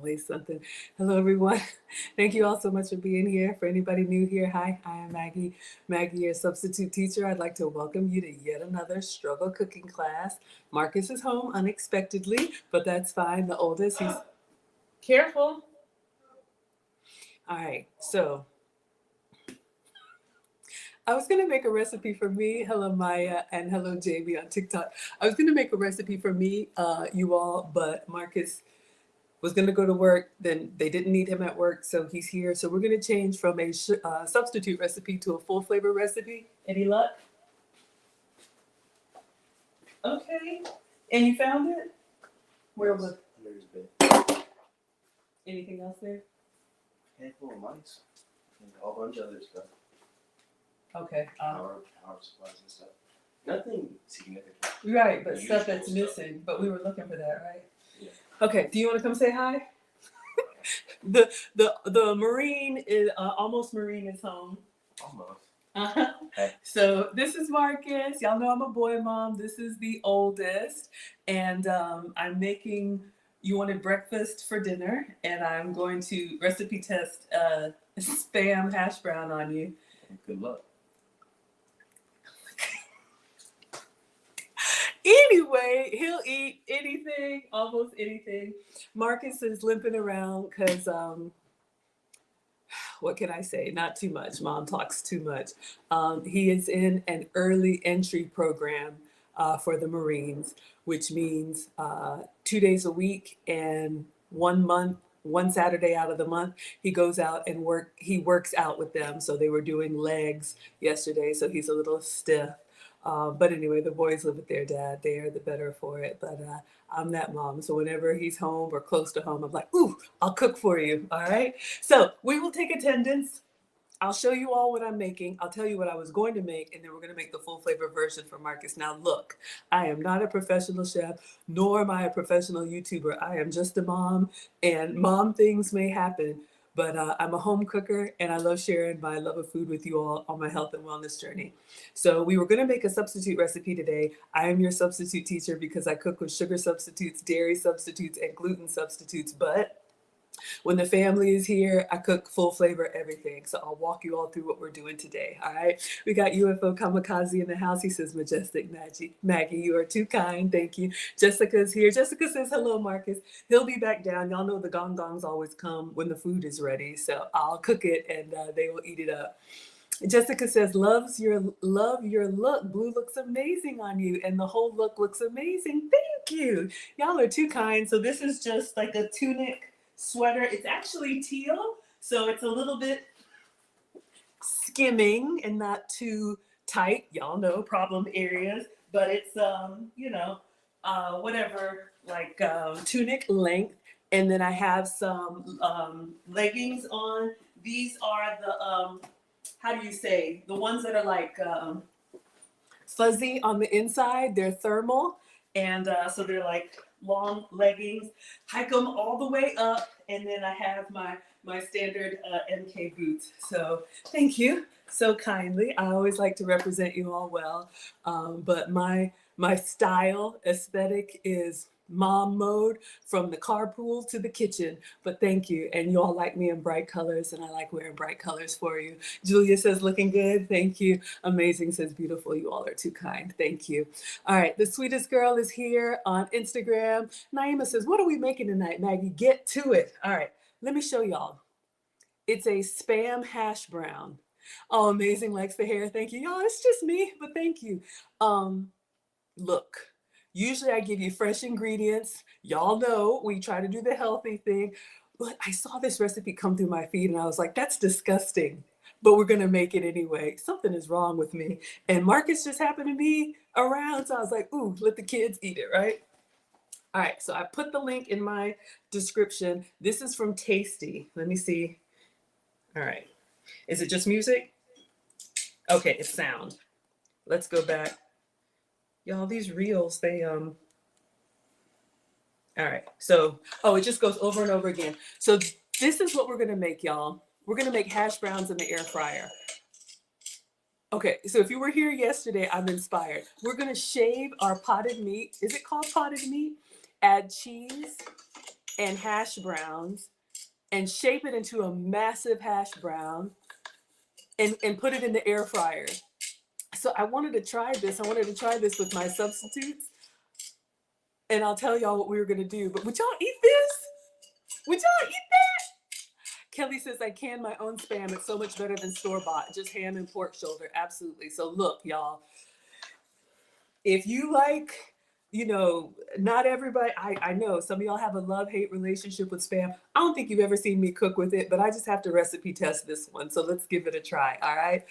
always something. Hello, everyone. Thank you all so much for being here. For anybody new here, hi, I am Maggie. Maggie, your substitute teacher. I'd like to welcome you to yet another struggle cooking class. Marcus is home unexpectedly, but that's fine. The oldest, he's careful. All right, so I was gonna make a recipe for me. Hello, Maya, and hello, Jamie on TikTok. I was gonna make a recipe for me, you all, but Marcus was gonna go to work. Then they didn't need him at work, so he's here. So we're gonna change from a substitute recipe to a full flavor recipe. Any luck? Okay. And you found it? Where was? There's been Anything else there? a handful of mice and a whole bunch of other stuff. Okay. Power supplies and stuff. Nothing significant. Right, but Usual stuff that's stuff. missing. But we were looking for that, right? Yeah. Okay. Do you want to come say hi? The Marine is almost Marine is home. Almost. Uh-huh. Hey. So this is Marcus. Y'all know I'm a boy mom. This is the oldest, and I'm making. You wanted breakfast for dinner, and I'm going to recipe test spam hash brown on you. Good luck. Anyway, he'll eat anything, almost anything. Marcus is limping around because, what can I say? Not too much. Mom talks too much. He is in an early entry program for the Marines, which means 2 days a week and 1 month. One Saturday out of the month, he goes out and he works out with them. So they were doing legs yesterday, so he's a little stiff. But anyway, the boys live with their dad. They are the better for it. But I'm that mom. So whenever he's home or close to home, I'm like, ooh, I'll cook for you. All right. So we will take attendance. I'll show you all what I'm making. I'll tell you what I was going to make, and then we're going to make the full flavor version for Marcus. Now, look, I am not a professional chef, nor am I a professional YouTuber. I am just a mom, and mom things may happen. But I'm a home cooker, and I love sharing my love of food with you all on my health and wellness journey. So we were going to make a substitute recipe today. I am your substitute teacher because I cook with sugar substitutes, dairy substitutes, and gluten substitutes. But when the family is here, I cook full flavor everything. So I'll walk you all through what we're doing today. All right. We got UFO Kamikaze in the house. He says, Majestic Maggie, you are too kind. Thank you. Jessica's here. Jessica says, hello, Marcus. He'll be back down. Y'all know the gong gongs always come when the food is ready. So I'll cook it and they will eat it up. Jessica says, love your look. Blue looks amazing on you. And the whole look looks amazing. Thank you. Y'all are too kind. So this is just like a tunic sweater. It's actually teal, so it's a little bit skimming and not too tight. Y'all know problem areas, but it's whatever, like tunic length. And then I have some leggings on. These are the how do you say, the ones that are like fuzzy on the inside. They're thermal, and so they're like long leggings. Hike them all the way up, and then I have my standard MK boots. So thank you so kindly. I always like to represent you all well, but my style aesthetic is mom mode from the carpool to the kitchen. But thank you, and you all like me in bright colors, and I like wearing bright colors for you. Julia says looking good. Thank you. Amazing says beautiful. You all are too kind. Thank you. All right, the sweetest girl is here on Instagram. Naima says, what are we making tonight, Maggie? Get to it. All right, let me show y'all. It's a spam hash brown. Oh, amazing likes the hair. Thank you. Y'all, it's just me, but thank you. Look, usually I give you fresh ingredients. Y'all know we try to do the healthy thing. But I saw this recipe come through my feed and I was like, that's disgusting. But we're going to make it anyway. Something is wrong with me. And Marcus just happened to be around. So I was like, ooh, let the kids eat it, right? All right, so I put the link in my description. This is from Tasty. Let me see. All right. Is it just music? Okay, it's sound. Let's go back. Y'all, these reels, they all right. So, it just goes over and over again. So this is what we're gonna make, y'all. We're gonna make hash browns in the air fryer. Okay, so if you were here yesterday, I'm inspired. We're gonna shave our potted meat. Is it called potted meat? Add cheese, and hash browns and shape it into a massive hash brown and put it in the air fryer. So I wanted to try this. I wanted to try this with my substitutes. And I'll tell y'all what we were going to do. But would y'all eat this? Would y'all eat that? Kelly says, I can my own Spam. It's so much better than store-bought. Just ham and pork shoulder. Absolutely. So look, y'all. If you like, not everybody, I know some of y'all have a love-hate relationship with Spam. I don't think you've ever seen me cook with it, but I just have to recipe test this one. So let's give it a try, all right?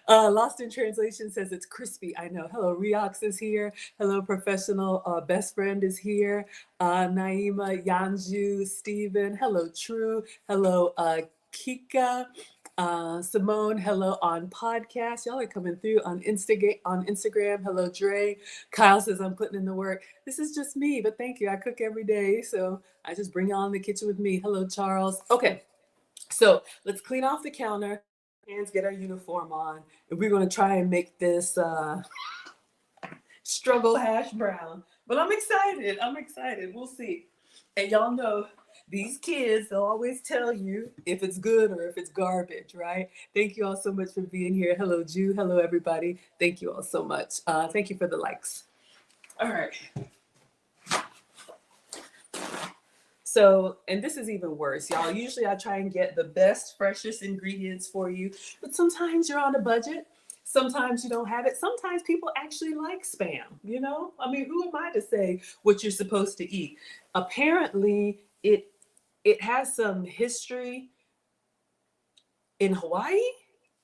Lost in Translation says it's crispy. I know. Hello, Riox is here. Hello, Professional Best Friend is here. Naima, Yanju, Steven. Hello, True. Hello, Kika. Simone, hello on podcast. Y'all are coming through on Instagram. Hello, Dre. Kyle says I'm putting in the work. This is just me, but thank you. I cook every day, so I just bring y'all in the kitchen with me. Hello, Charles. Okay, so let's clean off the counter, hands, get our uniform on, and we're gonna try and make this struggle hash brown. But I'm excited. We'll see. And y'all know these kids, they'll always tell you if it's good or if it's garbage, right? Thank you all so much for being here. Hello, Jew. Hello, everybody. Thank you all so much. Thank you for the likes. All right. So, and this is even worse, y'all. Usually I try and get the best, freshest ingredients for you, but sometimes you're on a budget. Sometimes you don't have it. Sometimes people actually like Spam, I mean, who am I to say what you're supposed to eat? Apparently, it has some history in Hawaii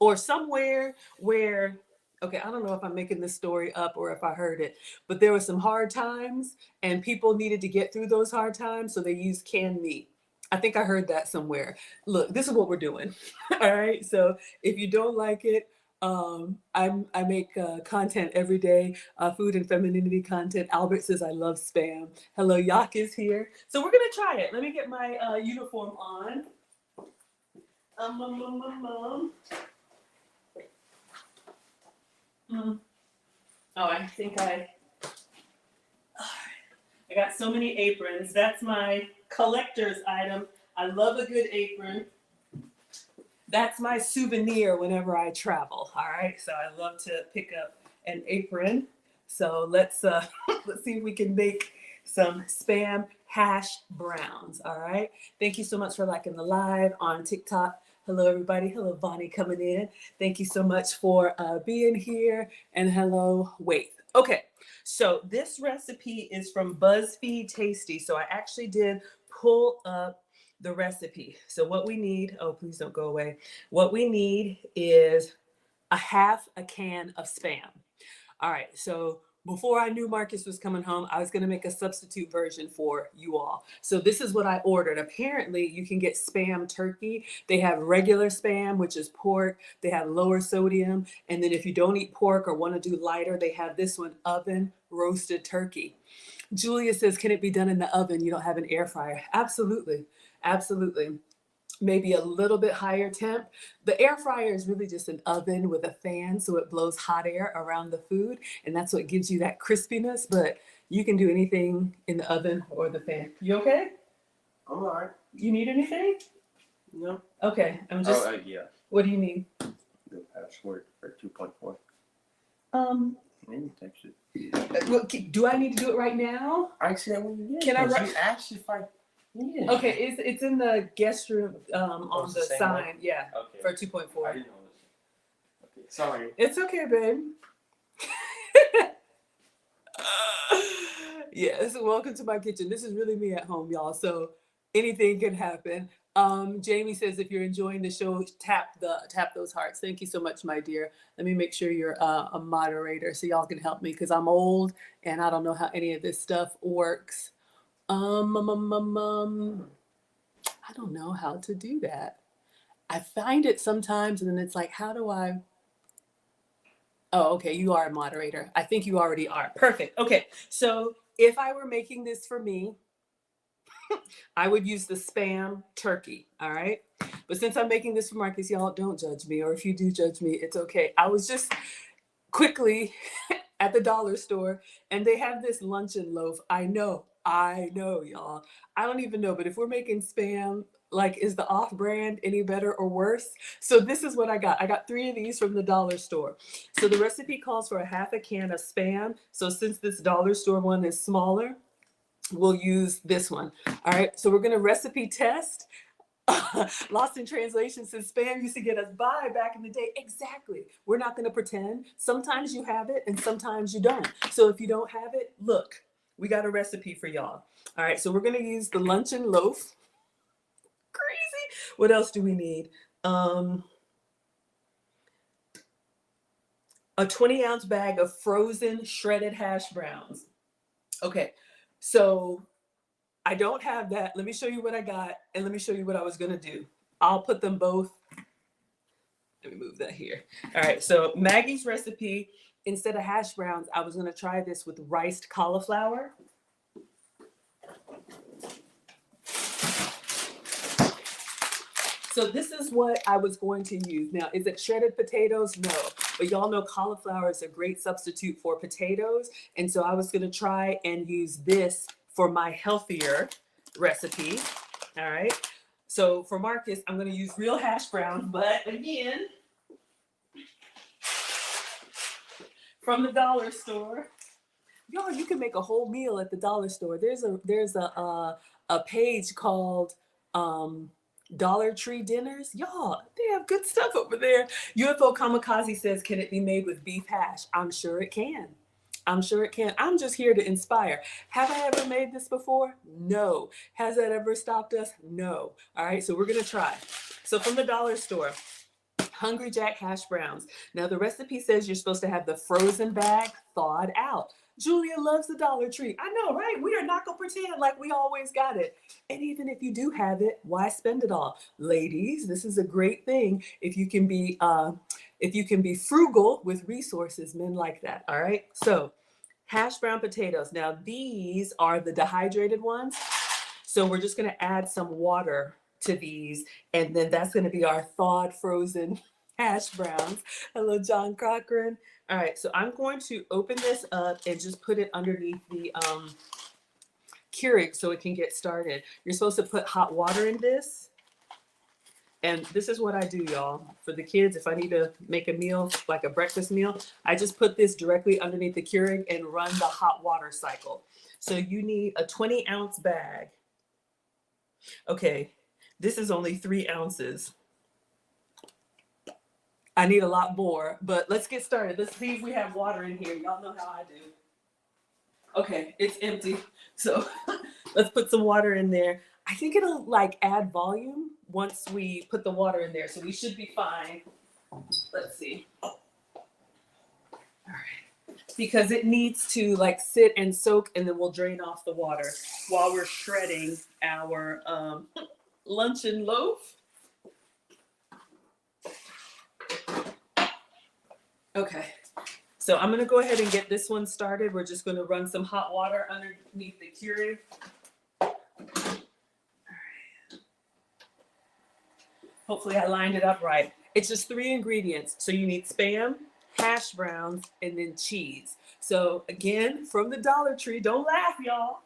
or somewhere where, okay, I don't know if I'm making this story up or if I heard it, but there were some hard times and people needed to get through those hard times, so they used canned meat. I think I heard that somewhere. Look, this is what we're doing. All right. So if you don't like it, I make content every day, food and femininity content. Albert says I love Spam. Hello, Yak is here. So we're gonna try it. Let me get my uniform on. Oh, I think I got so many aprons. That's my collector's item. I love a good apron. That's my souvenir whenever I travel. All right. So I love to pick up an apron. So let's let's see if we can make some Spam hash browns. All right. Thank you so much for liking the live on TikTok. Hello, everybody. Hello, Bonnie coming in. Thank you so much for being here. And hello, Wait. Okay. So this recipe is from BuzzFeed Tasty. So I actually did pull up the recipe. So what we need, oh, please don't go away. What we need is a half a can of Spam. All right. So before I knew Marcus was coming home, I was going to make a substitute version for you all. So this is what I ordered. Apparently you can get Spam turkey. They have regular Spam, which is pork. They have lower sodium. And then if you don't eat pork or want to do lighter, they have this one, oven roasted turkey. Julia says, can it be done in the oven? You don't have an air fryer. Absolutely. Absolutely. Maybe a little bit higher temp. The air fryer is really just an oven with a fan, so it blows hot air around the food, and that's what gives you that crispiness. But you can do anything in the oven or the fan. You okay? I'm all right. You need anything? No. Okay, I'm just. Yeah. What do you need? The password for 2.4. Maybe text it. Do I need to do it right now? I said when you Can I write? You asked if I. Yeah. Okay, it's in the guest room on the same sign. one? Yeah, Okay. for 2.4. I didn't know this. Okay. Sorry. It's okay, babe. Yes, welcome to my kitchen. This is really me at home, y'all. So anything can happen. Jamie says if you're enjoying the show, tap those hearts. Thank you so much, my dear. Let me make sure you're a moderator so y'all can help me because I'm old and I don't know how any of this stuff works. I don't know how to do that. I find it sometimes and then it's like, how do I? Oh, okay. You are a moderator. I think you already are. Perfect. Okay. So if I were making this for me, I would use the Spam turkey. All right. But since I'm making this for Marcus, y'all don't judge me. Or if you do judge me, it's okay. I was just quickly at the dollar store and they have this luncheon loaf. I know, y'all. I don't even know, but if we're making Spam, like, is the off-brand any better or worse? So this is what I got. I got 3 of these from the dollar store. So the recipe calls for a half a can of Spam. So since this dollar store one is smaller, we'll use this one. All right, so we're gonna recipe test. Lost in translation says Spam used to get us by back in the day. Exactly. We're not gonna pretend. Sometimes you have it and sometimes you don't. So if you don't have it, look, we got a recipe for y'all. All right, so we're gonna use the luncheon loaf. Crazy. What else do we need? A 20-ounce bag of frozen shredded hash browns. Okay, so I don't have that. Let me show you what I got, and let me show you what I was gonna do. I'll put them both. Let me move that here. All right, so Maggie's recipe, instead of hash browns, I was gonna try this with riced cauliflower. So this is what I was going to use. Now, is it shredded potatoes? No, but y'all know cauliflower is a great substitute for potatoes. And so I was gonna try and use this for my healthier recipe. All right. So for Marcus, I'm gonna use real hash brown, but again, from the dollar store. Y'all, you can make a whole meal at the dollar store. There's a page called Dollar Tree Dinners. Y'all, they have good stuff over there. UFO Kamikaze says, can it be made with beef hash? I'm sure it can. I'm sure it can. I'm just here to inspire. Have I ever made this before? No. Has that ever stopped us? No. All right, so we're gonna try. So from the dollar store, Hungry Jack hash browns. Now the recipe says you're supposed to have the frozen bag thawed out. Julia loves the Dollar Tree. I know, right? We are not gonna pretend like we always got it. And even if you do have it, why spend it all? Ladies, this is a great thing. If you can be frugal with resources, men like that. All right. So hash brown potatoes. Now these are the dehydrated ones. So we're just gonna add some water to these, and then that's gonna be our thawed frozen hash browns. Hello, John Cochran. All right, so I'm going to open this up and just put it underneath the Keurig so it can get started. You're supposed to put hot water in this. And this is what I do, y'all. For the kids, if I need to make a meal, like a breakfast meal, I just put this directly underneath the Keurig and run the hot water cycle. So you need a 20-ounce bag. Okay, this is only 3 ounces. I need a lot more, but let's get started. Let's see if we have water in here. Y'all know how I do. Okay, it's empty. So let's put some water in there. I think it'll like add volume once we put the water in there. So we should be fine. Let's see. All right. Because it needs to like sit and soak, and then we'll drain off the water while we're shredding our luncheon loaf. Okay, so I'm gonna go ahead and get this one started. We're just gonna run some hot water underneath the Keurig. All right. Hopefully I lined it up right. It's just 3 ingredients. So you need Spam, hash browns, and then cheese. So again, from the Dollar Tree, don't laugh, y'all.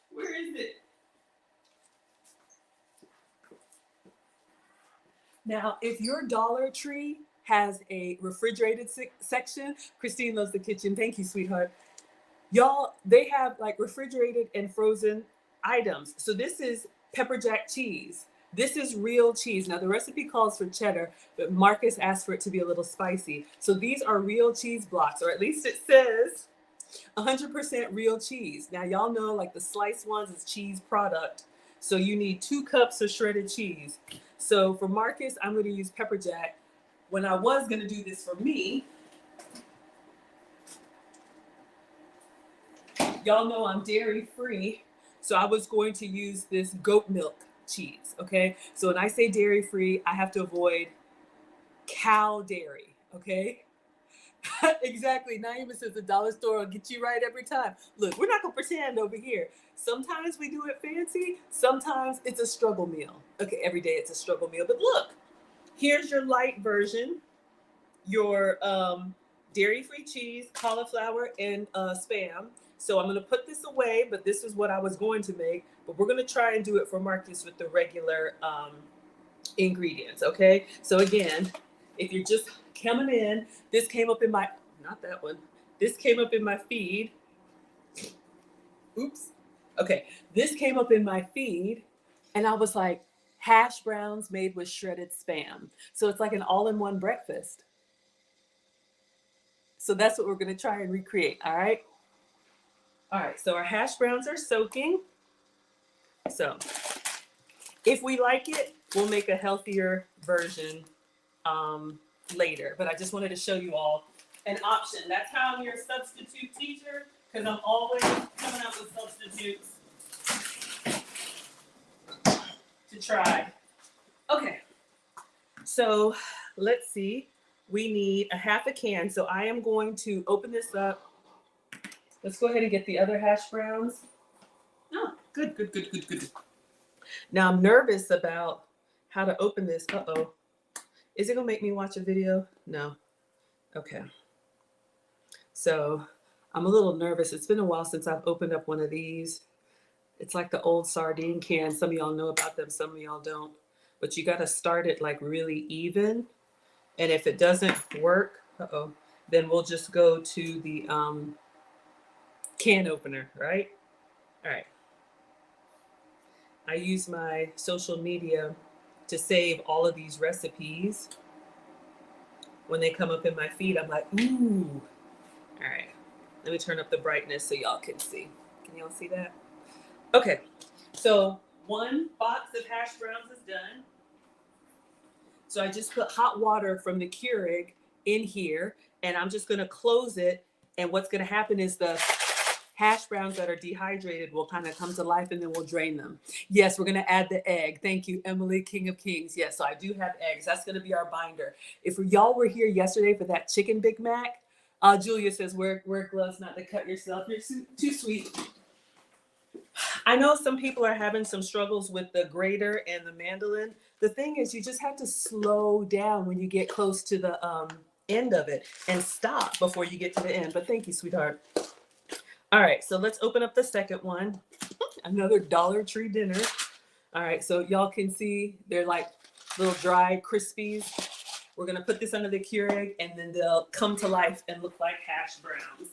Where is it? Now, if your Dollar Tree has a refrigerated section, Christine loves the kitchen. Thank you, sweetheart. Y'all, they have like refrigerated and frozen items. So this is pepper jack cheese. This is real cheese. Now the recipe calls for cheddar, but Marcus asked for it to be a little spicy. So these are real cheese blocks, or at least it says 100% real cheese. Now y'all know like the sliced ones is cheese product. So you need 2 cups of shredded cheese. So for Marcus, I'm going to use pepper jack. When I was going to do this for me, y'all know I'm dairy free. So I was going to use this goat milk cheese. Okay. So when I say dairy free, I have to avoid cow dairy. Okay. Exactly. Naima says the dollar store will get you right every time. Look, we're not going to pretend over here. Sometimes we do it fancy. Sometimes it's a struggle meal. Okay. Every day it's a struggle meal. But look, here's your light version. Your dairy-free cheese, cauliflower, and Spam. So I'm going to put this away, but this is what I was going to make. But we're going to try and do it for Marcus with the regular ingredients, okay? So again, if you're just coming in, this came up in my, not that one, this came up in my feed. Oops. Okay, this came up in my feed, and I was like, hash browns made with shredded Spam. So it's like an all-in-one breakfast. So that's what we're gonna try and recreate, all right? All right, so our hash browns are soaking. So if we like it, we'll make a healthier version later. But I just wanted to show you all an option. That's how I'm your substitute teacher, because I'm always coming up with substitutes to try. Okay, so let's see. We need a half a can. So I am going to open this up. Let's go ahead and get the other hash browns. Oh, good. Now I'm nervous about how to open this. Uh-oh. Is it gonna make me watch a video? No. Okay. So I'm a little nervous. It's been a while since I've opened up one of these. It's like the old sardine can. Some of y'all know about them, some of y'all don't. But you gotta start it like really even. And if it doesn't work, then we'll just go to the can opener, right? All right. I use my social media to save all of these recipes. When they come up in my feed, I'm like, ooh. All right. Let me turn up the brightness so y'all can see. Can y'all see that? Okay. So 1 box of hash browns is done. So I just put hot water from the Keurig in here, and I'm just gonna close it. And what's gonna happen is the hash browns that are dehydrated will kind of come to life, and then we'll drain them. Yes, we're gonna add the egg. Thank you, Emily, King of Kings. Yes, so I do have eggs. That's gonna be our binder. If y'all were here yesterday for that chicken Big Mac, Julia says, wear gloves not to cut yourself. You're too sweet. I know some people are having some struggles with the grater and the mandolin. The thing is, you just have to slow down when you get close to the end of it and stop before you get to the end. But thank you, sweetheart. All right, so let's open up the second one. Another Dollar Tree dinner. All right, so y'all can see they're like little dry Krispies. We're gonna put this under the Keurig, and then they'll come to life and look like hash browns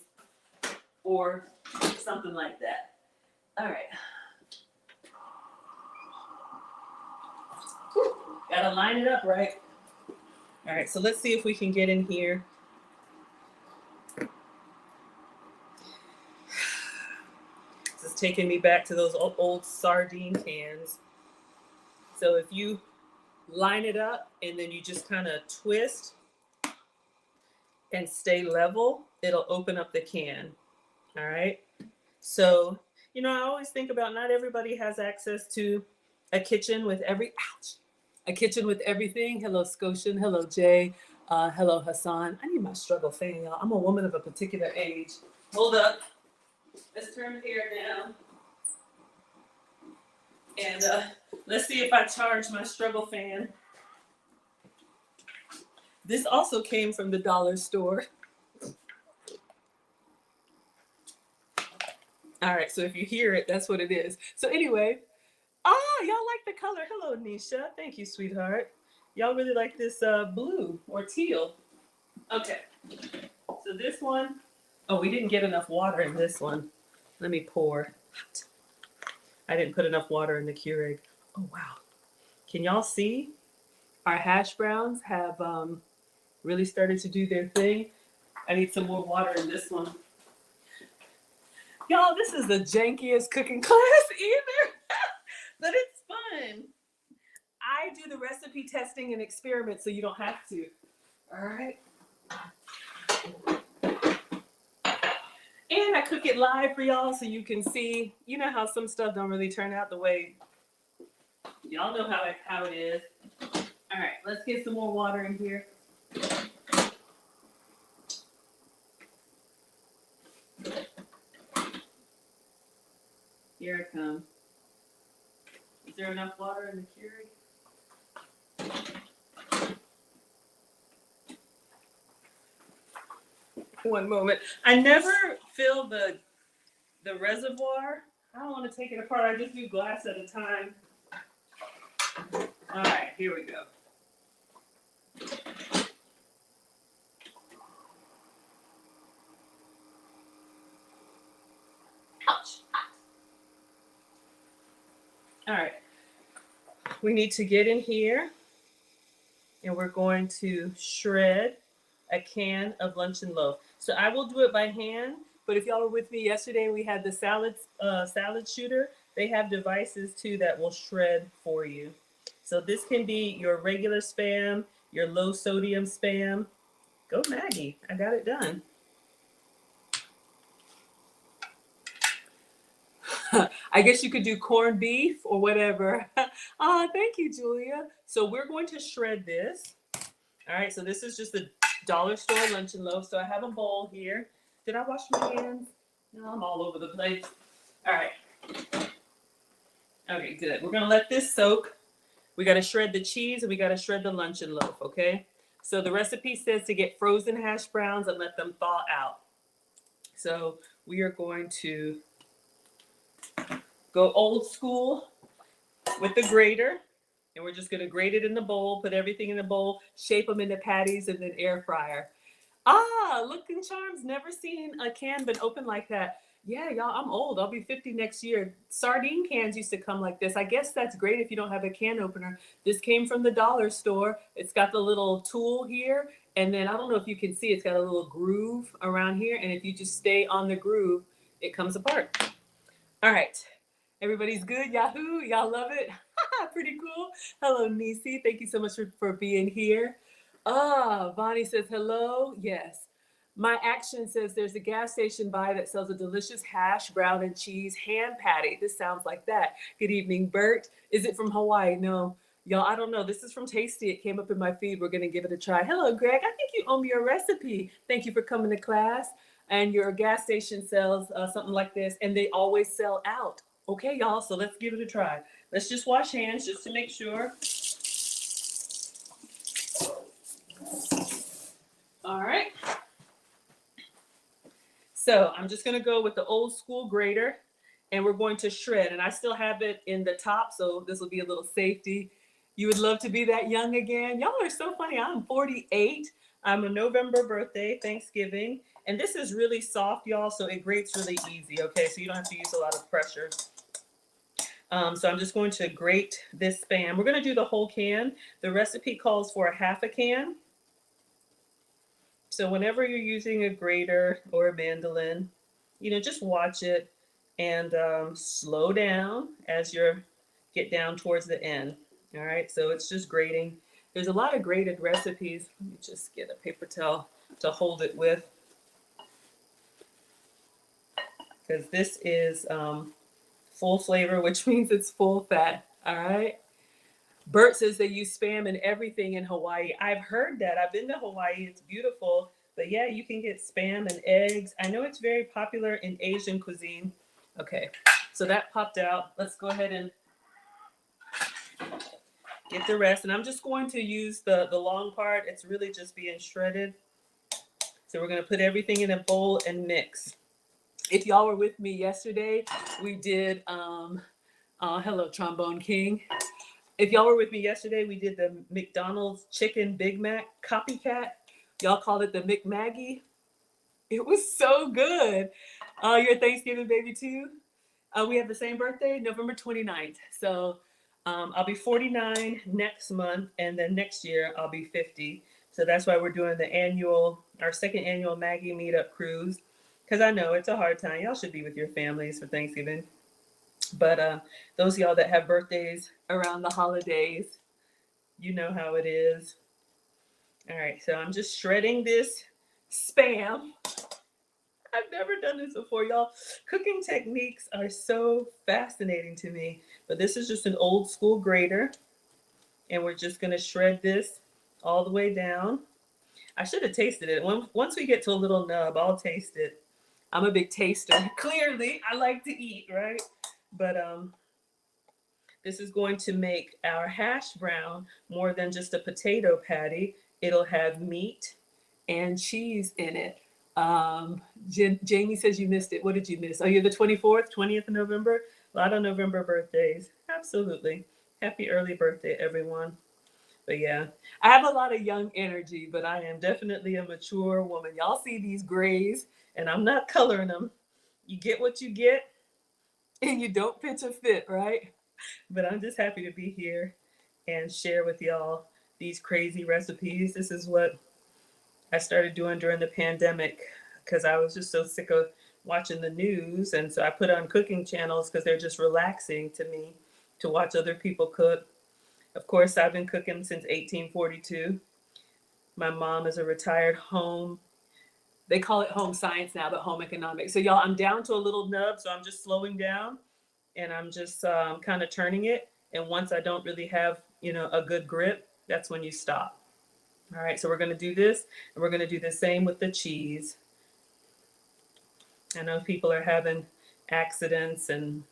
or something like that. All right. Gotta line it up right. All right, so let's see if we can get in here. This is taking me back to those old sardine cans. So if you line it up and then you just kind of twist and stay level, it'll open up the can. All right. So, you know, I always think about not everybody has access to a kitchen with a kitchen with everything. Hello, Scotian. Hello, Jay. Hello, Hassan. I need my struggle fan, y'all. I'm a woman of a particular age. Hold up. Let's turn the hair down. And let's see if I charge my struggle fan. This also came from the dollar store. All right, so if you hear it, that's what it is. So anyway, y'all like the color. Hello, Nisha. Thank you, sweetheart. Y'all really like this blue or teal. Okay, so this one, we didn't get enough water in this one. Let me pour. I didn't put enough water in the Keurig. Oh, wow. Can y'all see? Our hash browns have really started to do their thing. I need some more water in this one. Y'all, this is the jankiest cooking class either, but it's fun. I do the recipe testing and experiments so you don't have to. All right. And I cook it live for y'all so you can see. You know how some stuff don't really turn out the way y'all know how it is. All right, let's get some more water in here. Here I come. Is there enough water in the Keurig? One moment. I never fill the the reservoir. I don't want to take it apart. I just do glass at a time. All right, here we go. Ouch. All right. We need to get in here and we're going to shred a can of luncheon loaf. So I will do it by hand, but if y'all were with me yesterday, we had the salad shooter. They have devices too that will shred for you. So this can be your regular Spam, your low sodium Spam. Go Maggie, I got it done. I guess you could do corned beef or whatever. Thank you, Julia. So we're going to shred this. All right, so this is just a dollar store luncheon loaf. So I have a bowl here. Did I wash my hands? No, I'm all over the place. All right. Okay, good. We're gonna let this soak. We gotta shred the cheese and we gotta shred the luncheon loaf, okay? So the recipe says to get frozen hash browns and let them thaw out. So we are going to go old school with the grater. And we're just gonna grate it in the bowl, put everything in the bowl, shape them into patties, and then air fryer. Looking charms, never seen a can been open like that. Yeah, y'all, I'm old. I'll be 50 next year. Sardine cans used to come like this. I guess that's great if you don't have a can opener. This came from the dollar store. It's got the little tool here. And then I don't know if you can see, it's got a little groove around here. And if you just stay on the groove, it comes apart. All right. Everybody's good. Yahoo. Y'all love it. Pretty cool. Hello, Nisi. Thank you so much for being here. Bonnie says hello. Yes. My action says there's a gas station by that sells a delicious hash brown and cheese hand patty. This sounds like that. Good evening, Bert. Is it from Hawaii? No. Y'all, I don't know. This is from Tasty. It came up in my feed. We're going to give it a try. Hello, Greg. I think you owe me a recipe. Thank you for coming to class. And your gas station sells something like this, and they always sell out. Okay, y'all, so let's give it a try. Let's just wash hands just to make sure. All right. So I'm just gonna go with the old school grater and we're going to shred. And I still have it in the top, so this will be a little safety. You would love to be that young again. Y'all are so funny. I'm 48. I'm a November birthday, Thanksgiving. And this is really soft, y'all, so it grates really easy, okay? So you don't have to use a lot of pressure. So I'm just going to grate this Spam. We're gonna do the whole can. The recipe calls for a half a can. So whenever you're using a grater or a mandolin, just watch it and slow down as you get down towards the end. All right, so it's just grating. There's a lot of grated recipes. Let me just get a paper towel to hold it with. Because this is full flavor, which means it's full fat. All right. Bert says they use Spam in everything in Hawaii. I've heard that. I've been to Hawaii. It's beautiful. But yeah, you can get Spam and eggs. I know it's very popular in Asian cuisine. Okay, so that popped out. Let's go ahead and get the rest. And I'm just going to use the long part. It's really just being shredded. So we're going to put everything in a bowl and mix. If y'all were with me yesterday, we did, hello, Trombone King. If y'all were with me yesterday, we did the McDonald's Chicken Big Mac Copycat. Y'all called it the McMaggie. It was so good. You're a Thanksgiving baby too? We have the same birthday, November 29th. So I'll be 49 next month, and then next year I'll be 50. So that's why we're doing our second annual Maggie meetup cruise. Because I know it's a hard time. Y'all should be with your families for Thanksgiving. But those of y'all that have birthdays around the holidays, you know how it is. All right, so I'm just shredding this Spam. I've never done this before, y'all. Cooking techniques are so fascinating to me. But this is just an old school grater. And we're just going to shred this all the way down. I should have tasted it. Once we get to a little nub, I'll taste it. I'm a big taster. Clearly, I like to eat, right? But this is going to make our hash brown more than just a potato patty. It'll have meat and cheese in it. Jamie says you missed it. What did you miss? Oh, you're the 24th, 20th of November. A lot of November birthdays. Absolutely. Happy early birthday, everyone. But yeah, I have a lot of young energy, but I am definitely a mature woman. Y'all see these grays, and I'm not coloring them. You get what you get, and you don't pitch a fit, right? But I'm just happy to be here and share with y'all these crazy recipes. This is what I started doing during the pandemic because I was just so sick of watching the news. And so I put on cooking channels because they're just relaxing to me to watch other people cook. Of course, I've been cooking since 1842. My mom is a retired home. They call it home science now, but home economics. So y'all, I'm down to a little nub, so I'm just slowing down and I'm just kind of turning it. And once I don't really have, a good grip, that's when you stop. All right, so we're going to do this, and we're going to do the same with the cheese. I know people are having accidents and,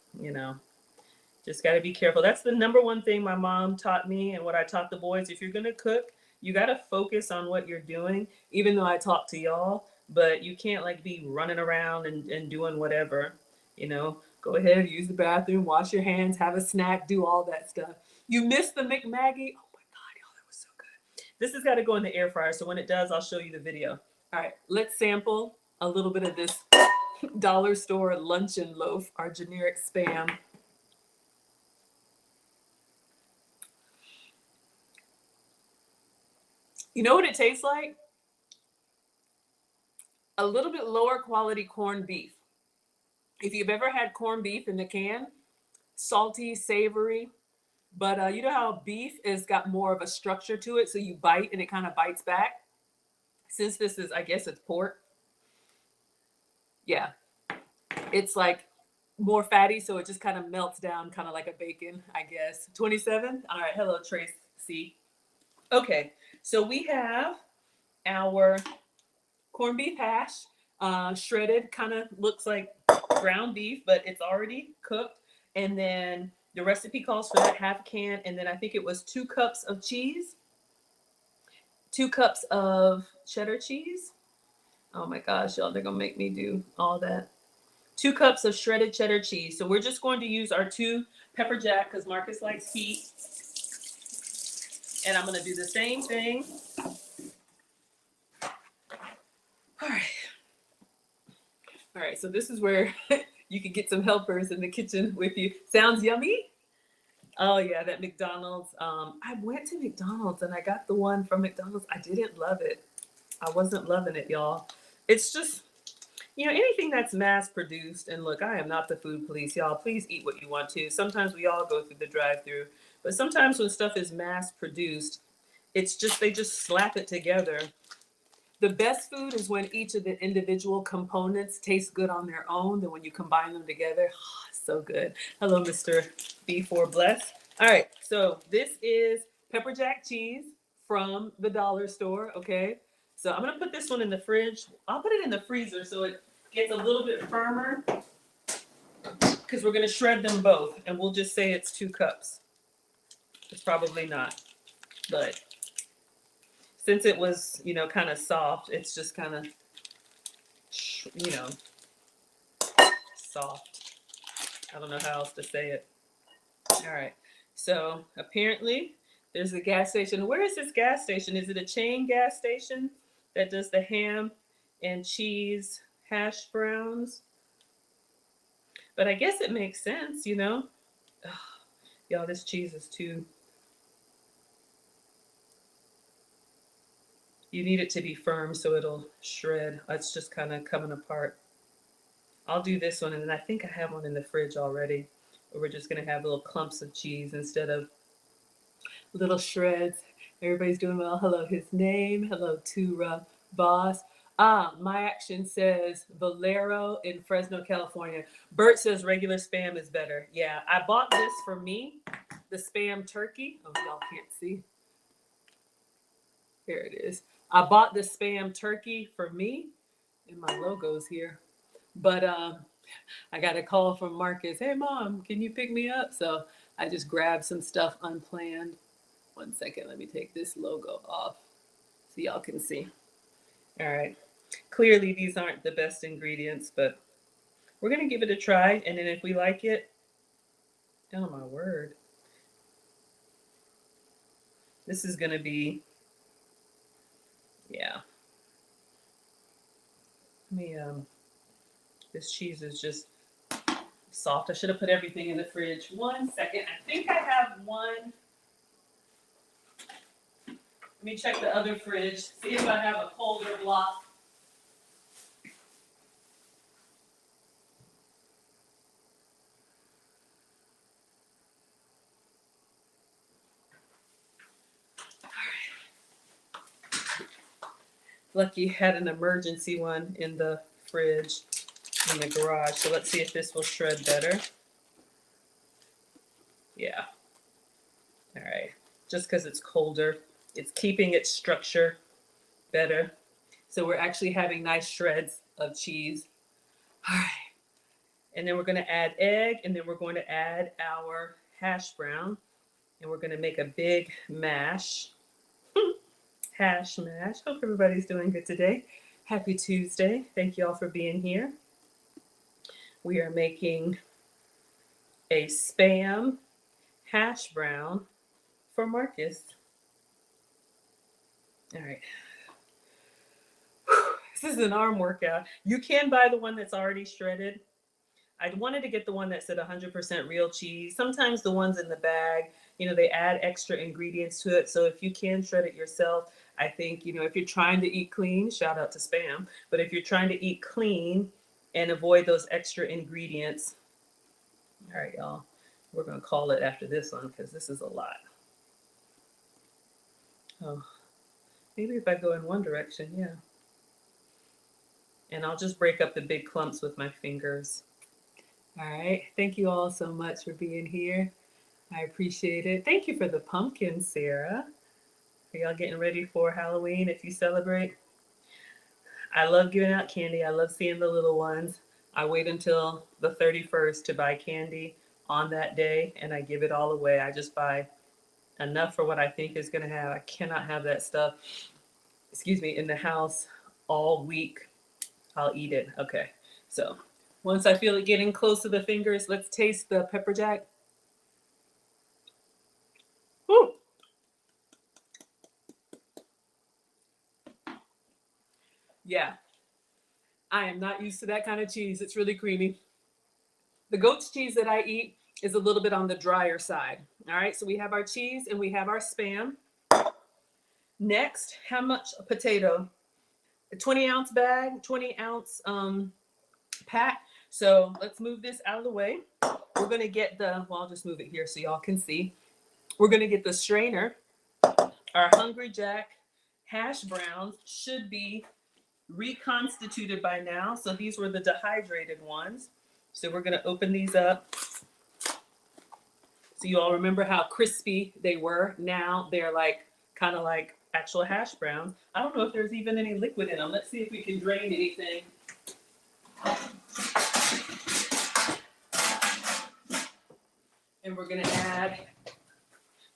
just got to be careful. That's the number one thing my mom taught me and what I taught the boys. If you're going to cook, you got to focus on what you're doing, even though I talk to y'all, but you can't like be running around and doing whatever, go ahead, use the bathroom, wash your hands, have a snack, do all that stuff. You missed the McMaggie. Oh my God, y'all, that was so good. This has got to go in the air fryer. So when it does, I'll show you the video. All right, let's sample a little bit of this dollar store luncheon loaf, our generic Spam. You know what it tastes like? A little bit lower quality corned beef. If you've ever had corned beef in the can, salty, savory, but you know how beef has got more of a structure to it, so you bite and it kind of bites back? Since this is, I guess it's pork. Yeah, it's like more fatty, so it just kind of melts down, kind of like a bacon, I guess. 27? All right, hello, Tracy. Okay, so we have our corned beef hash, shredded, kind of looks like ground beef, but it's already cooked. And then the recipe calls for that half can, and then I think it was 2 cups of cheese, 2 cups of cheddar cheese. Oh my gosh, y'all, they're gonna make me do all that. 2 cups of shredded cheddar cheese. So we're just going to use our 2 pepper jack because Marcus likes heat. And I'm gonna do the same thing. All right. All right, so this is where you can get some helpers in the kitchen with you. Sounds yummy? Oh yeah, that McDonald's. I went to McDonald's and I got the one from McDonald's. I didn't love it. I wasn't loving it, y'all. It's just, anything that's mass produced, and look, I am not the food police, y'all. Please eat what you want to. Sometimes we all go through the drive-through, but sometimes when stuff is mass produced, it's just, they just slap it together. The best food is when each of the individual components taste good on their own. Then when you combine them together, so good. Hello, Mr. B4 Bless. All right, so this is pepper jack cheese from the dollar store, okay? So I'm gonna put this one in the fridge. I'll put it in the freezer so it gets a little bit firmer because we're gonna shred them both and we'll just say it's 2 cups. It's probably not, but since it was, kind of soft, it's just kind of, soft. I don't know how else to say it. All right. So apparently there's a gas station. Where is this gas station? Is it a chain gas station that does the ham and cheese hash browns? But I guess it makes sense, Ugh, y'all, this cheese is too. You need it to be firm so it'll shred. It's just kind of coming apart. I'll do this one, and then I think I have one in the fridge already. Where we're just gonna have little clumps of cheese instead of little shreds. Everybody's doing well. Hello, his name. Hello, Tura Boss. My action says Valero in Fresno, California. Bert says regular Spam is better. Yeah, I bought this for me, the Spam turkey. Oh, y'all can't see. Here it is. I bought the Spam turkey for me, and my logo's here. But I got a call from Marcus. Hey, Mom, can you pick me up? So I just grabbed some stuff unplanned. 1 second, let me take this logo off so y'all can see. All right. Clearly, these aren't the best ingredients, but we're going to give it a try. And then if we like it, oh my word. This is going to be, yeah. Let me, this cheese is just soft. I should have put everything in the fridge. 1 second. I think I have one. Let me check the other fridge, see if I have a colder block. Lucky had an emergency one in the fridge in the garage. So let's see if this will shred better. Yeah. All right. Just because it's colder, it's keeping its structure better. So we're actually having nice shreds of cheese. All right. And then we're going to add egg, and then we're going to add our hash brown, and we're going to make a big mash. Hash mash. Hope everybody's doing good today. Happy Tuesday. Thank you all for being here. We are making a Spam hash brown for Marcus. All right. This is an arm workout. You can buy the one that's already shredded. I wanted to get the one that said 100% real cheese. Sometimes the ones in the bag, they add extra ingredients to it. So if you can shred it yourself, I think, if you're trying to eat clean, shout out to Spam, but if you're trying to eat clean and avoid those extra ingredients, all right, y'all, we're going to call it after this one because this is a lot. Oh, maybe if I go in one direction, yeah. And I'll just break up the big clumps with my fingers. All right. Thank you all so much for being here. I appreciate it. Thank you for the pumpkin, Sarah. Are y'all getting ready for Halloween if you celebrate? I love giving out candy. I love seeing the little ones. I wait until the 31st to buy candy on that day, and I give it all away. I just buy enough for what I think is going to have. I cannot have that stuff, in the house all week. I'll eat it. Okay. So once I feel it getting close to the fingers, let's taste the pepper jack. Woo! Yeah. I am not used to that kind of cheese. It's really creamy. The goat's cheese that I eat is a little bit on the drier side. All right. So we have our cheese and we have our Spam. Next, how much potato? A 20-ounce bag, 20-ounce pack. So let's move this out of the way. We're going to get I'll just move it here so y'all can see. We're going to get the strainer. Our Hungry Jack hash browns should be reconstituted by now. So these were the dehydrated ones. So we're going to open these up. So you all remember how crispy they were. Now they're kind of like actual hash browns. I don't know if there's even any liquid in them. Let's see if we can drain anything. And we're going to add,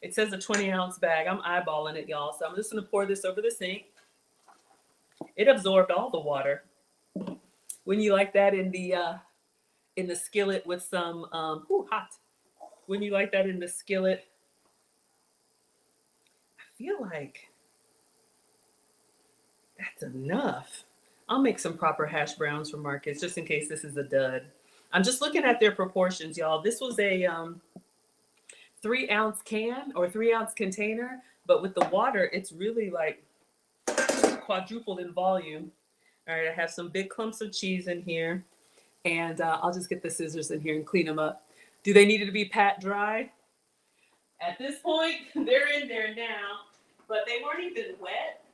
it says a 20-ounce bag. I'm eyeballing it, y'all. So I'm just going to pour this over the sink. It absorbed all the water. When you like that in the skillet with some, hot. When you like that in the skillet, I feel like that's enough. I'll make some proper hash browns for Marcus just in case this is a dud. I'm just looking at their proportions, y'all. This was a 3-ounce can or 3-ounce container, but with the water, it's really like quadrupled in volume. All right, I have some big clumps of cheese in here, and I'll just get the scissors in here and clean them up. Do they need to be pat dry? At this point, they're in there now, but they weren't even wet.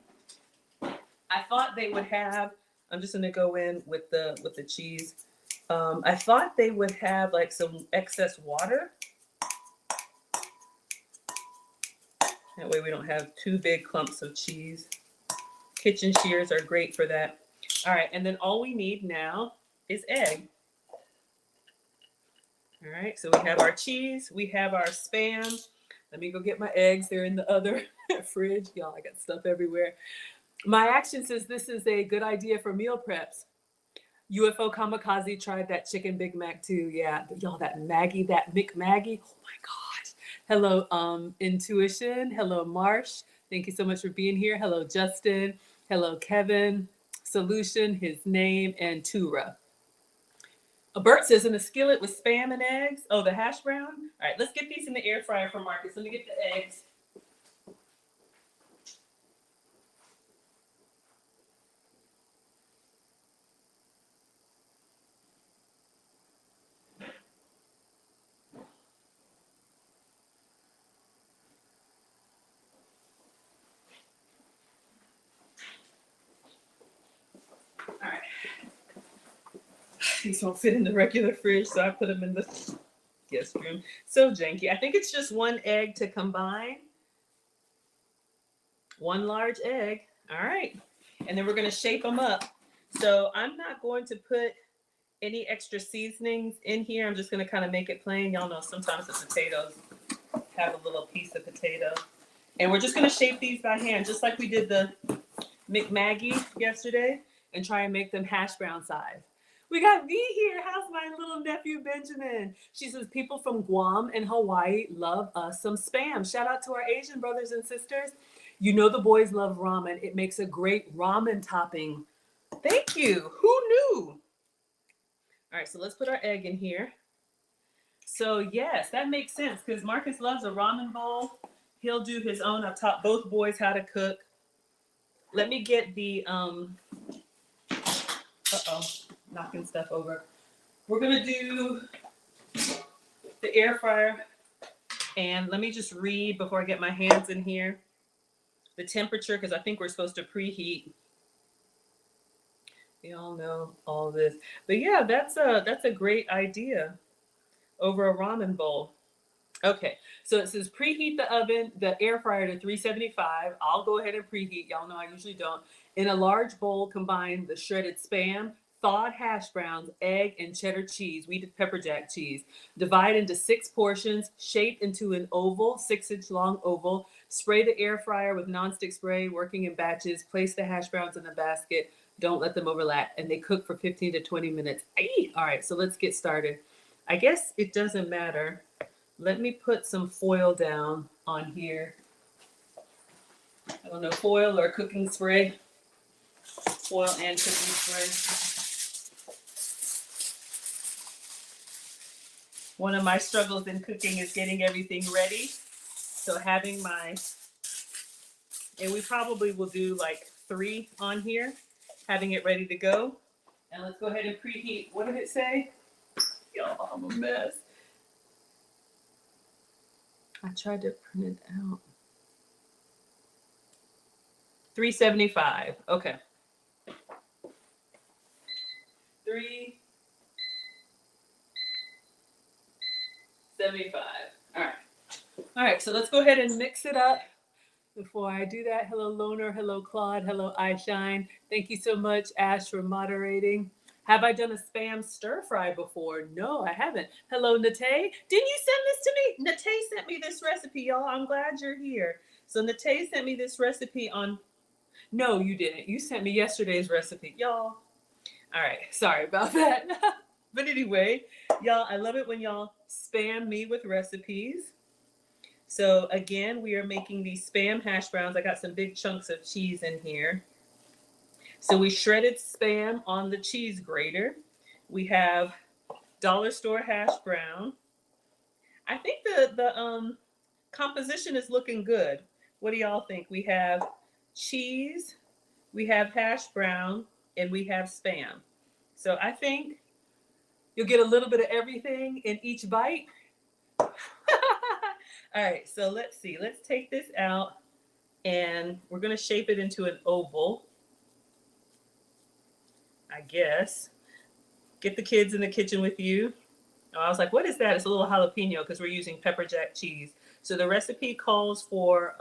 I thought they would have, I'm just gonna go in with the cheese. I thought they would have like some excess water. That way we don't have two big clumps of cheese. Kitchen shears are great for that. All right, and then all we need now is egg. All right, so we have our cheese, we have our Spam. Let me go get my eggs. They're in the other fridge. Y'all, I got stuff everywhere. My action says this is a good idea for meal preps. UFO Kamikaze tried that chicken Big Mac too. Yeah, y'all, that Maggie, that McMaggie. Oh my gosh. Hello, Intuition. Hello, Marsh. Thank you so much for being here. Hello, Justin. Hello, Kevin. Solution, his name, and Tura. Bert says in the skillet with spam and eggs. Oh, the hash brown. All right, let's get these in the air fryer for Marcus. Let me get the eggs. All right. These won't fit in the regular fridge, so I put them in the guest room. So janky. I think it's just one egg to combine. One large egg. All right. And then we're going to shape them up. So I'm not going to put any extra seasonings in here. I'm just going to kind of make it plain. Y'all know sometimes the potatoes have a little piece of potato. And we're just going to shape these by hand, just like we did the McMaggie yesterday, and try and make them hash brown size. We got V here. How's my little nephew Benjamin? She says people from Guam and Hawaii love us some spam. Shout out to our Asian brothers and sisters. You know the boys love ramen. It makes a great ramen topping. Thank you. Who knew? All right, so let's put our egg in here. So yes, that makes sense because Marcus loves a ramen bowl. He'll do his own. I've taught both boys how to cook. Let me get the knocking stuff over. We're gonna do the air fryer, and let me just read before I get my hands in here the temperature, because I think we're supposed to preheat. We all know all this, but yeah, that's a great idea over a ramen bowl. Okay, so it says preheat the oven, the air fryer to 375. I'll go ahead and preheat. Y'all know I usually don't. In a large bowl, combine the shredded spam, thawed hash browns, egg, and cheddar cheese. We did pepper jack cheese. Divide into 6 portions, shape into an oval, 6-inch long oval. Spray the air fryer with nonstick spray, working in batches. Place the hash browns in the basket. Don't let them overlap, and they cook for 15 to 20 minutes. All right, so let's get started. I guess it doesn't matter. Let me put some foil down on here. I don't know, foil or cooking spray. Foil and cooking spray. One of my struggles in cooking is getting everything ready. So having and we probably will do like 3 on here, having it ready to go. And let's go ahead and preheat. What did it say? Y'all, I'm a mess. I tried to print it out. 375. Okay. 375. All right. All right. So let's go ahead and mix it up. Before I do that, hello Loner, hello Claude, hello iShine. Thank you so much, Ash, for moderating. Have I done a spam stir fry before? No, I haven't. Hello, Nate. Didn't you send this to me? Nate sent me this recipe, y'all. I'm glad you're here. So Nate sent me this recipe on. No, you didn't. You sent me yesterday's recipe, y'all. All right, sorry about that. But anyway, y'all, I love it when y'all spam me with recipes. So again, we are making these spam hash browns. I got some big chunks of cheese in here. So we shredded spam on the cheese grater. We have dollar store hash brown. I think the composition is looking good. What do y'all think? We have cheese, we have hash brown, and we have spam. So I think you'll get a little bit of everything in each bite. All right, so let's see. Let's take this out, and we're going to shape it into an oval, I guess. Get the kids in the kitchen with you. Oh, I was like, what is that? It's a little jalapeno because we're using pepper jack cheese. So the recipe calls for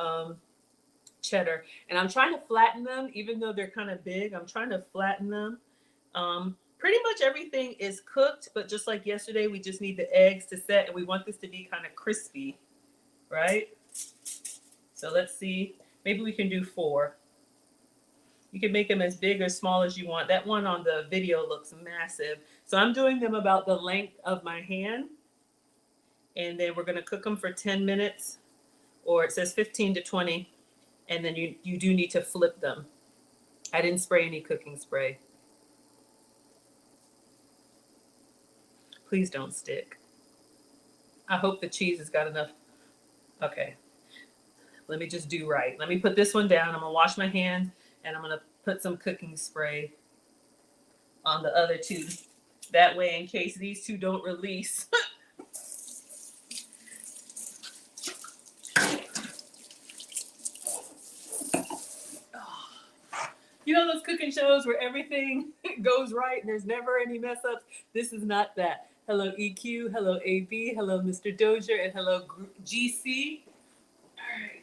cheddar. And I'm trying to flatten them, even though they're kind of big. I'm trying to flatten them. Pretty much everything is cooked, but just like yesterday, we just need the eggs to set, and we want this to be kind of crispy, right? So let's see. Maybe we can do 4. You can make them as big or small as you want. That one on the video looks massive. So I'm doing them about the length of my hand. And then we're gonna cook them for 10 minutes, or it says 15 to 20. And then you do need to flip them. I didn't spray any cooking spray. Please don't stick. I hope the cheese has got enough. Okay, let me just do right. Let me put this one down. I'm gonna wash my hands and I'm gonna put some cooking spray on the other two. That way, in case these two don't release. You know those cooking shows where everything goes right and there's never any mess ups? This is not that. Hello EQ, hello AB, hello Mr. Dozier, and hello GC. All right.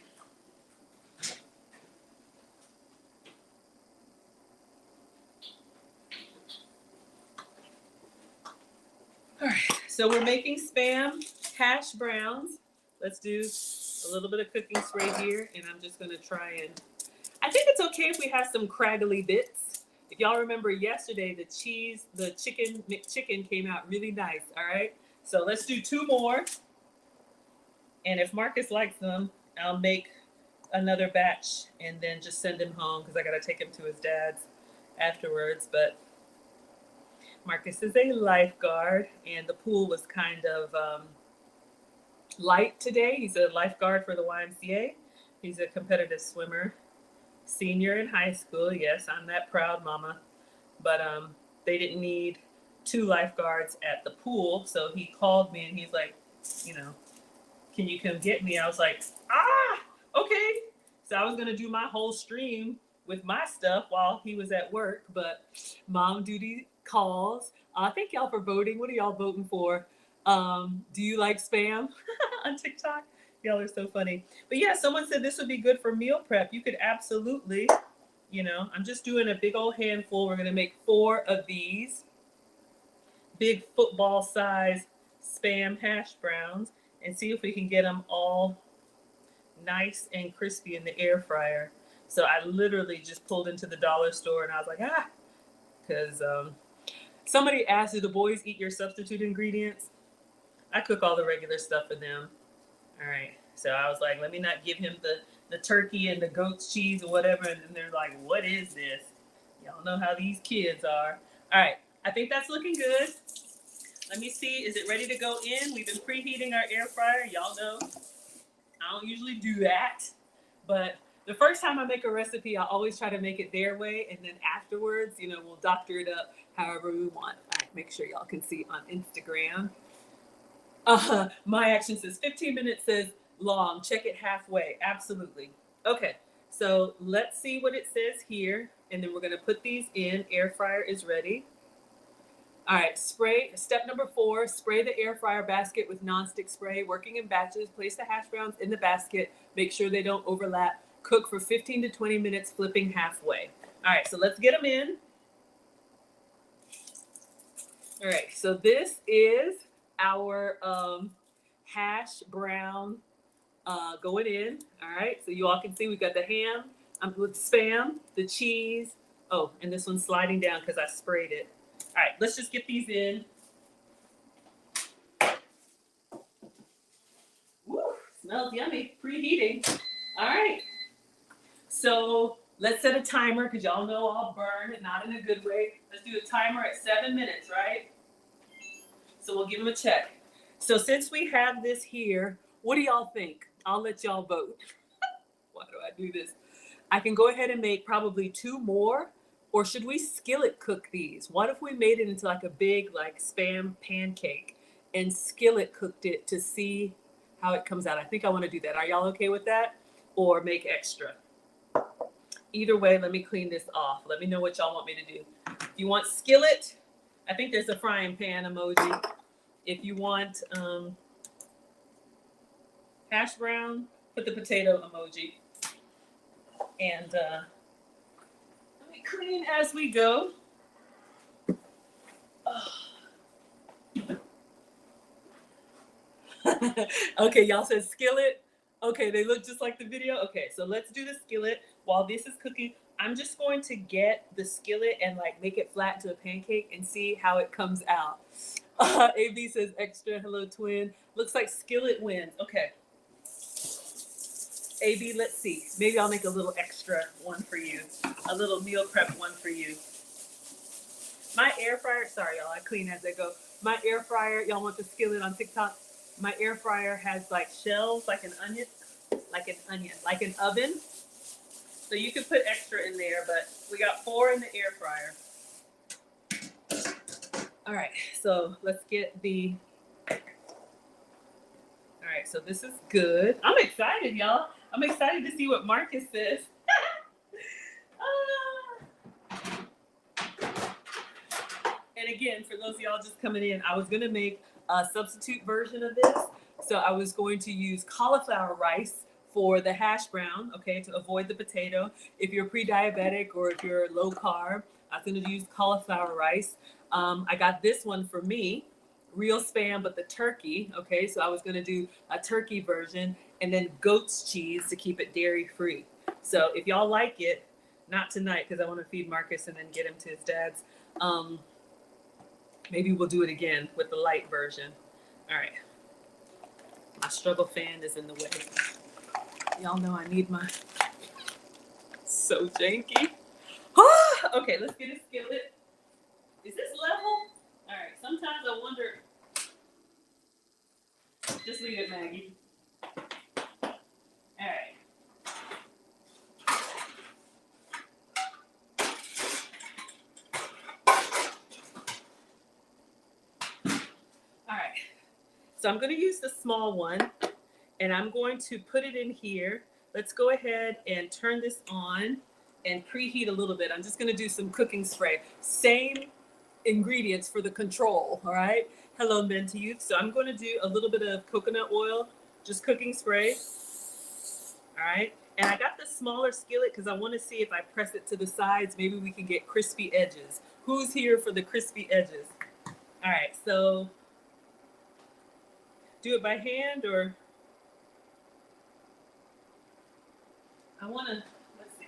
All right, so we're making Spam hash browns. Let's do a little bit of cooking spray here, and I'm just gonna try and, I think it's okay if we have some craggly bits. If y'all remember yesterday, the chicken McChicken came out really nice, all right? So let's do 2 more. And if Marcus likes them, I'll make another batch and then just send him home because I gotta take him to his dad's afterwards. But Marcus is a lifeguard and the pool was kind of light today. He's a lifeguard for the YMCA. He's a competitive swimmer. Senior in high school, yes, I'm that proud mama. But they didn't need 2 lifeguards at the pool, so he called me and he's like, you know, can you come get me? I was like, okay. So I was gonna do my whole stream with my stuff while he was at work, but mom duty calls. Thank y'all for voting. What are y'all voting for? Do you like Spam on TikTok? Y'all are so funny. But yeah, someone said this would be good for meal prep. You could absolutely, you know, I'm just doing a big old handful. We're going to make 4 of these big football size Spam hash browns and see if we can get them all nice and crispy in the air fryer. So I literally just pulled into the dollar store and I was like, because somebody asked, do the boys eat your substitute ingredients? I cook all the regular stuff for them. All right, so I was like, let me not give him the turkey and the goat's cheese or whatever. And then they're like, what is this? Y'all know how these kids are. All right, I think that's looking good. Let me see, is it ready to go in? We've been preheating our air fryer. Y'all know I don't usually do that. But the first time I make a recipe, I always try to make it their way. And then afterwards, you know, we'll doctor it up however we want. All right, make sure y'all can see on Instagram. My action says 15 minutes says long. Check it halfway. Absolutely. Okay. So let's see what it says here. And then we're going to put these in. Air fryer is ready. All right. Spray. Step number 4, spray the air fryer basket with nonstick spray. Working in batches. Place the hash browns in the basket. Make sure they don't overlap. Cook for 15 to 20 minutes, flipping halfway. All right. So let's get them in. All right. So this is our hash brown going in. All right, so you all can see we got the ham with Spam, the cheese. Oh, and this one's sliding down because I sprayed it. All right, let's just get these in. Woo, smells yummy. Preheating. All right, so let's set a timer because y'all know I'll burn, not in a good way. Let's do a timer at 7 minutes, right? So we'll give them a check. So since we have this here, what do y'all think? I'll let y'all vote. Why do I do this? I can go ahead and make probably 2 more, or should we skillet cook these? What if we made it into like a big like Spam pancake and skillet cooked it to see how it comes out? I think I want to do that. Are y'all okay with that? Or make extra? Either way, let me clean this off. Let me know what y'all want me to do. If you want skillet, I think there's a frying pan emoji. If you want hash brown, put the potato emoji. And let me clean as we go. Okay, y'all said skillet. Okay, they look just like the video. Okay, so let's do the skillet while this is cooking. I'm just going to get the skillet and like make it flat to a pancake and see how it comes out. AB says extra. Hello, twin. Looks like skillet wins. Okay. AB, let's see. Maybe I'll make a little extra one for you. A little meal prep one for you. My air fryer, sorry y'all, I clean as I go. My air fryer, y'all want the skillet on TikTok? My air fryer has like shells, like an onion, like an oven. So you can put extra in there, but we got 4 in the air fryer. All right, so let's get the, all right, so this is good. I'm excited, y'all. I'm excited to see what Marcus says. And again, for those of y'all just coming in, I was gonna make a substitute version of this. So I was going to use cauliflower rice for the hash brown, okay, to avoid the potato. If you're pre-diabetic or if you're low carb, I was gonna use cauliflower rice. I got this one for me, real Spam, but the turkey, okay? So I was gonna do a turkey version and then goat's cheese to keep it dairy free. So if y'all like it, not tonight because I wanna feed Marcus and then get him to his dad's. Maybe we'll do it again with the light version. All right. My struggle fan is in the way. Y'all know I need my, so janky. Okay, let's get a skillet. Is this level? All right, sometimes I wonder. Just leave it, Maggie. All right. All right. So I'm going to use the small one and I'm going to put it in here. Let's go ahead and turn this on and preheat a little bit. I'm just going to do some cooking spray. Same ingredients for the control, all right? Hello, men to youth. So I'm going to do a little bit of coconut oil, just cooking spray, all right? And I got the smaller skillet because I want to see if I press it to the sides, maybe we can get crispy edges. Who's here for the crispy edges? All right, so do it by hand or I want to, let's see.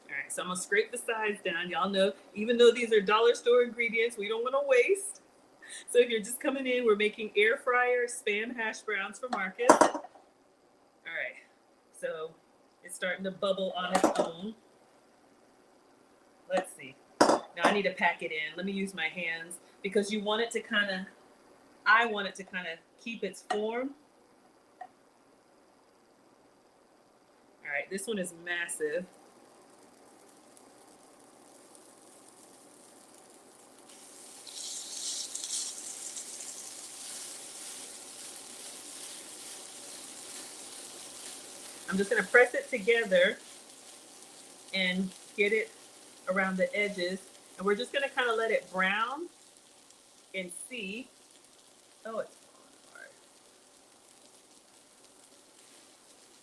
All right, so I'm gonna scrape the sides down. Y'all know, even though these are dollar store ingredients, we don't want to waste. So if you're just coming in, we're making air fryer Spam hash browns for Marcus. All right, so it's starting to bubble on its own. Let's see. Now I need to pack it in. Let me use my hands because you want it to kind of, I want it to kind of keep its form. All right, this one is massive. I'm just gonna press it together and get it around the edges. And we're just gonna kind of let it brown and see. Oh, it's falling apart.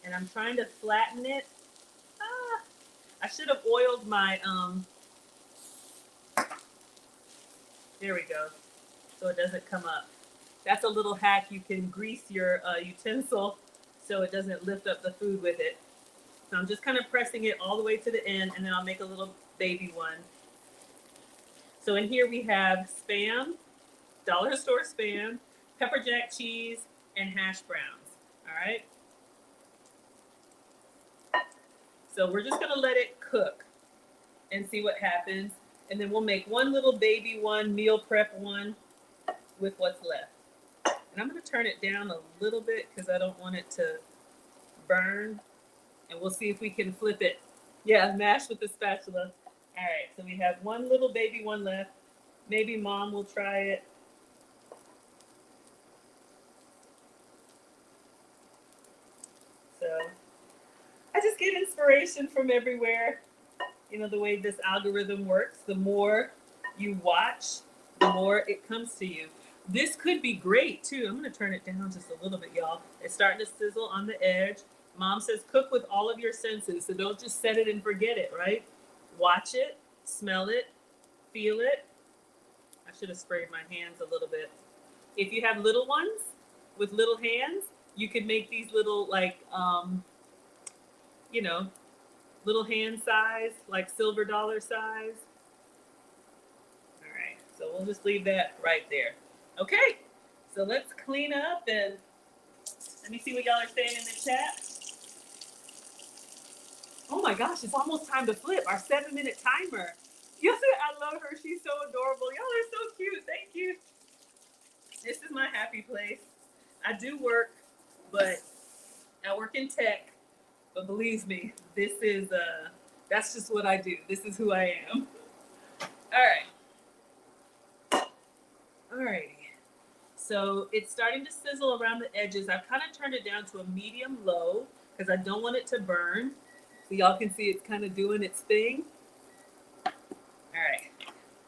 And I'm trying to flatten it. I should have oiled my, there we go. So it doesn't come up. That's a little hack. You can grease your utensil so it doesn't lift up the food with it. So I'm just kind of pressing it all the way to the end and then I'll make a little baby one. So in here we have Spam, dollar store Spam, pepper jack cheese, and hash browns, all right? So we're just gonna let it cook and see what happens. And then we'll make one little baby one, meal prep one with what's left. And I'm gonna turn it down a little bit because I don't want it to burn. And we'll see if we can flip it. Yeah, mash with the spatula. All right, so we have one little baby one left. Maybe mom will try it. So I just get inspiration from everywhere. You know, the way this algorithm works, the more you watch, the more it comes to you. This could be great too. I'm gonna turn it down just a little bit, y'all. It's starting to sizzle on the edge. Mom says cook with all of your senses, so don't just set it and forget it, right? Watch it, smell it, feel it. I should have sprayed my hands a little bit. If you have little ones with little hands, You could make these little like, you know, little hand size, like silver dollar size. All right, so we'll just leave that right there. Okay, so let's clean up and let me see what y'all are saying in the chat. Oh my gosh, it's almost time to flip our 7-minute timer. Yes, I love her. She's so adorable. Y'all are so cute. Thank you. This is my happy place. I do work, but I work in tech. But believe me, this is that's just what I do. This is who I am. All right. Alrighty. So it's starting to sizzle around the edges. I've kind of turned it down to a medium low because I don't want it to burn. So y'all can see it's kind of doing its thing. All right.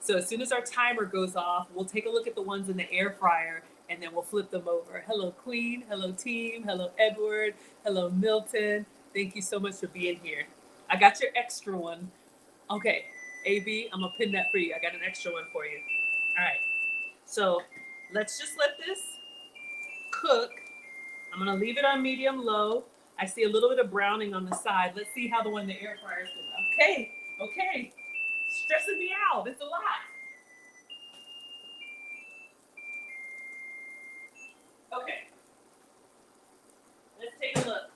So as soon as our timer goes off, we'll take a look at the ones in the air fryer and then we'll flip them over. Hello, Queen. Hello, team. Hello, Edward. Hello, Milton. Thank you so much for being here. I got your extra one. Okay, AB, I'm gonna pin that for you. I got an extra one for you. All right. So let's just let this cook. I'm gonna leave it on medium low. I see a little bit of browning on the side. Let's see how the one in the air fryer is doing. Okay. Stressing me out. It's a lot. Okay. Let's take a look.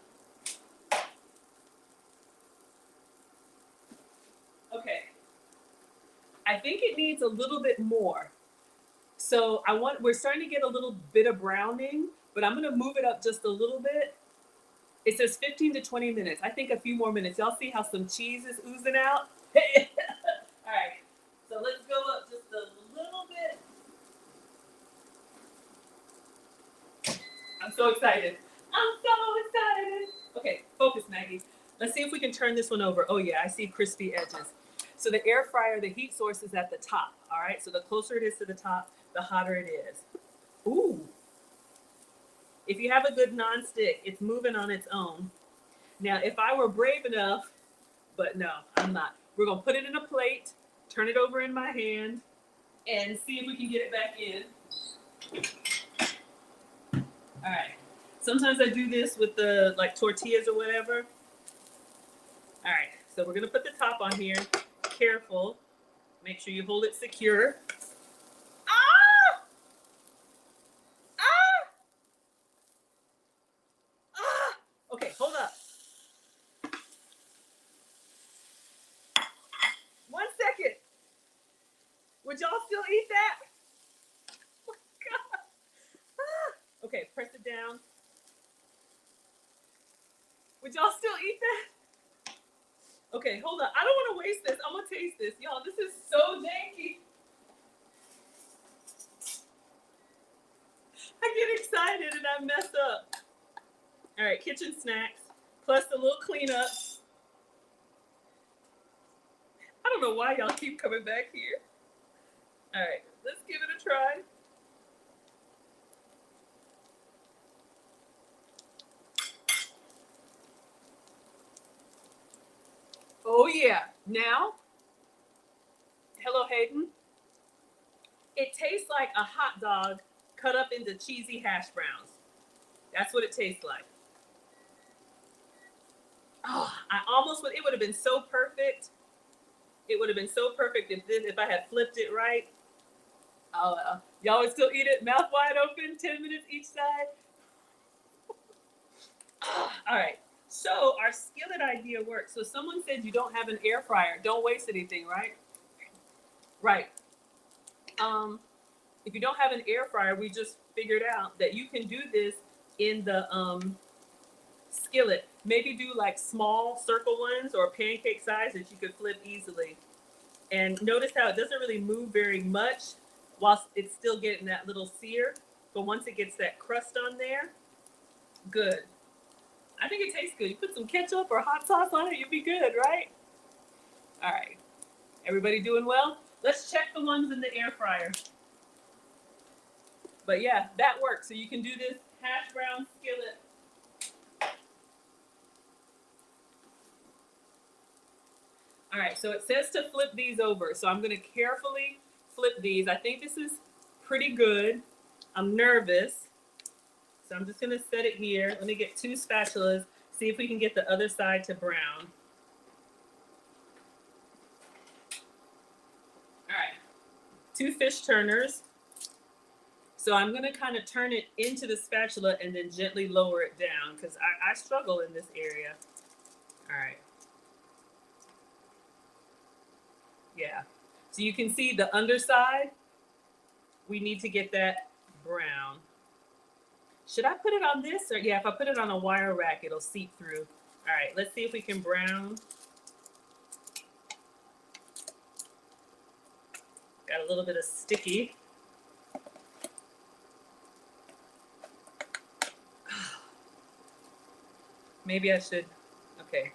Okay. I think it needs a little bit more. So we're starting to get a little bit of browning, but I'm gonna move it up just a little bit. It says 15 to 20 minutes. I think a few more minutes. Y'all see how some cheese is oozing out? All right. So let's go up just a little bit. I'm so excited. Okay, focus, Maggie. Let's see if we can turn this one over. Oh yeah, I see crispy edges. So the air fryer, the heat source is at the top. All right, so the closer it is to the top, the hotter it is. Ooh. If you have a good nonstick, it's moving on its own. Now, if I were brave enough, but no, I'm not. We're gonna put it in a plate, turn it over in my hand, and see if we can get it back in. All right. Sometimes I do this with the like tortillas or whatever. All right. So we're gonna put the top on here. Careful. Make sure you hold it secure. Ah! Ah! Ah! Okay, hold up. 1 second. Would y'all still eat that? Oh my God. Ah! Okay, press it down. Would y'all still eat that? Okay, hold on. I don't want to waste this. I'm gonna taste this, y'all. This is so janky. I get excited and I mess up. All right, kitchen snacks plus a little cleanup. I don't know why y'all keep coming back here. All right, let's give it a try. Oh yeah. Now, hello Hayden. It tastes like a hot dog cut up into cheesy hash browns. That's what it tastes like. Oh, I almost would. It would have been so perfect. It would have been so perfect if I had flipped it right. Oh, y'all would still eat it, mouth wide open, 10 minutes each side. All right. So our skillet idea works. So someone said you don't have an air fryer. Don't waste anything, right? Right. If you don't have an air fryer, we just figured out that you can do this in the skillet. Maybe do like small circle ones or pancake size that you could flip easily. And notice how it doesn't really move very much whilst it's still getting that little sear. But once it gets that crust on there, good. I think it tastes good. You put some ketchup or hot sauce on it, you'll be good, right? All right. Everybody doing well? Let's check the ones in the air fryer. But yeah, that works. So you can do this hash brown skillet. All right, so it says to flip these over. So I'm gonna carefully flip these. I think this is pretty good. I'm nervous. So I'm just gonna set it here. Let me get 2 spatulas, see if we can get the other side to brown. All right, 2 fish turners. So I'm gonna kind of turn it into the spatula and then gently lower it down because I struggle in this area. All right. Yeah. So you can see the underside. We need to get that brown. Should I put it on this? Or yeah, if I put it on a wire rack, it'll seep through. All right, let's see if we can brown. Got a little bit of sticky. Maybe I should, okay.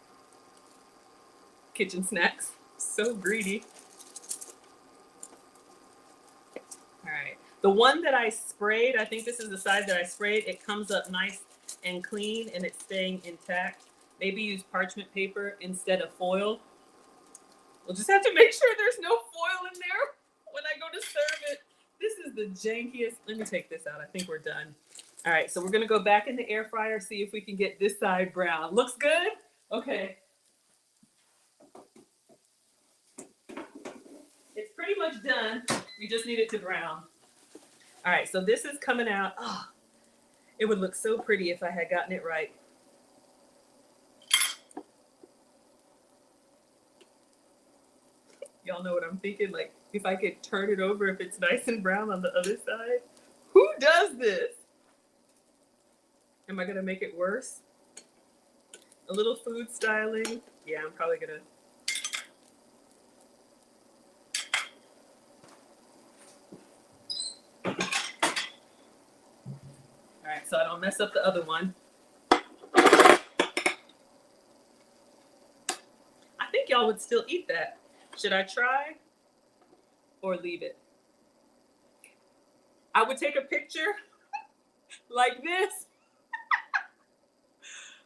Kitchen snacks, so greedy. All right, the one that I sprayed, I think this is the side that I sprayed, it comes up nice and clean and it's staying intact. Maybe use parchment paper instead of foil. We'll just have to make sure there's no foil in there when I go to serve it. This is the jankiest. Let me take this out. I think we're done. All right, so we're gonna go back in the air fryer, see if we can get this side brown. Looks good? Okay. It's pretty much done. We just need it to brown. All right, so this is coming out. Oh, it would look so pretty if I had gotten it right. Y'all know what I'm thinking? Like, if I could turn it over, if it's nice and brown on the other side. Who does this? Am I gonna make it worse? A little food styling. Yeah, I'm probably gonna. All right, so I don't mess up the other one. I think y'all would still eat that. Should I try or leave it? I would take a picture like this.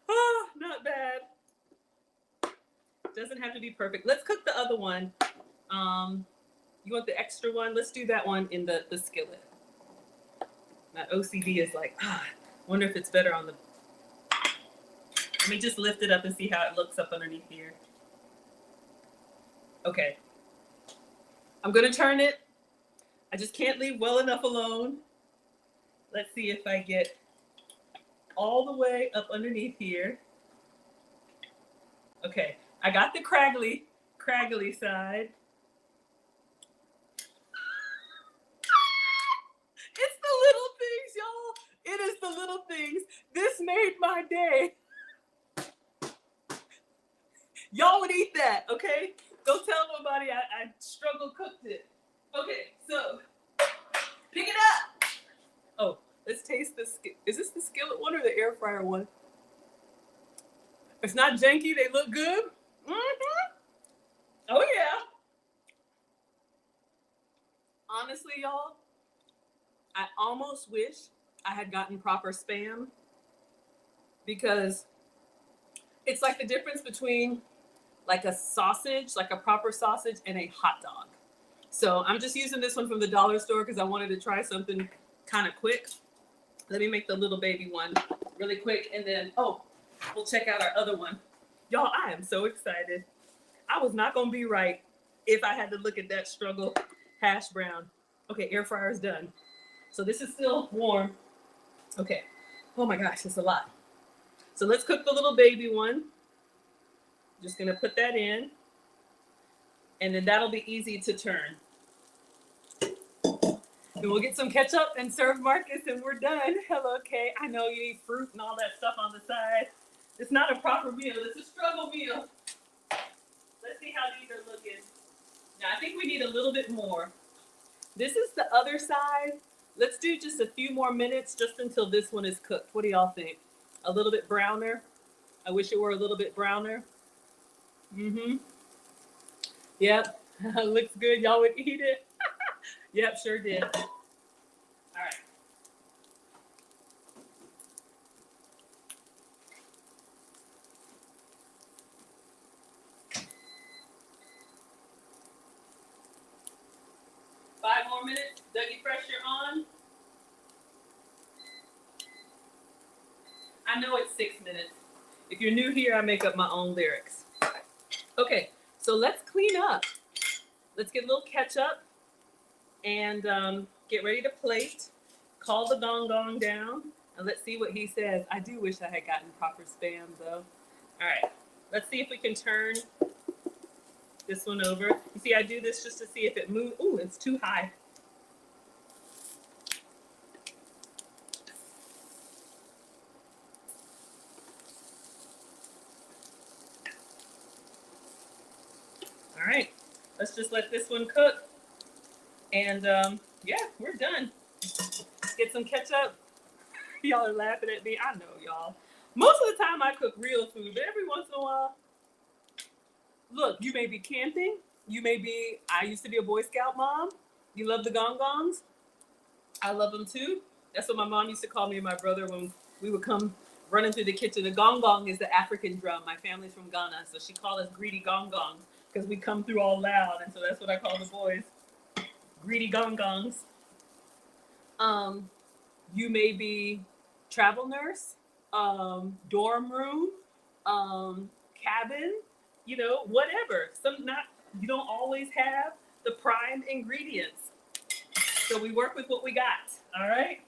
Oh, not bad. Doesn't have to be perfect. Let's cook the other one. You want the extra one? Let's do that one in the skillet. My OCD is like, wonder if it's better on the. Let me just lift it up and see how it looks up underneath here. Okay. I'm gonna turn it. I just can't leave well enough alone. Let's see if I get all the way up underneath here. Okay, I got the craggly side. It's the little things, y'all. It is the little things. This made my day. Y'all would eat that, okay? Don't tell nobody I struggle cooked it. Okay, so pick it up. Oh, let's taste this. Is this the skillet one or the air fryer one? It's not janky. They look good. Mm-hmm. Oh, yeah. Honestly, y'all, I almost wish I had gotten proper Spam because it's like the difference between like a sausage, like a proper sausage, and a hot dog. So I'm just using this one from the dollar store because I wanted to try something kind of quick. Let me make the little baby one really quick, and then, oh, we'll check out our other one. Y'all, I am so excited. I was not going to be right if I had to look at that struggle hash brown. Okay, air fryer is done. So this is still warm. Okay. Oh my gosh, it's a lot. So let's cook the little baby one. Just going to put that in. And then that'll be easy to turn. And we'll get some ketchup and serve Marcus and we're done. Hello, Kay. I know you eat fruit and all that stuff on the side. It's not a proper meal. It's a struggle meal. Let's see how these are looking. Now, I think we need a little bit more. This is the other side. Let's do just a few more minutes just until this one is cooked. What do y'all think? A little bit browner? I wish it were a little bit browner. Mm-hmm. Yep. Looks good. Y'all would eat it. Yep, sure did. All right. Five more minutes. Dougie, pressure on. I know it's 6 minutes. If you're new here, I make up my own lyrics. Okay, so let's clean up. Let's get a little ketchup and get ready to plate. Call the gong gong down and let's see what he says. I do wish I had gotten proper spam though. All right, let's see if we can turn this one over. You see, I do this just to see if it moves. Ooh, it's too high. All right, let's just let this one cook. And yeah, we're done. Get some ketchup. Y'all are laughing at me. I know, y'all. Most of the time I cook real food, but every once in a while, look, you may be camping. You may be, I used to be a Boy Scout mom. You love the gong gongs. I love them too. That's what my mom used to call me and my brother when we would come running through the kitchen. The gong gong is the African drum. My family's from Ghana, so she called us greedy gong gongs because we come through all loud. And so that's what I call the boys, greedy gong gongs. You may be travel nurse, dorm room, cabin, you know, whatever. You don't always have the prime ingredients. So we work with what we got. All right.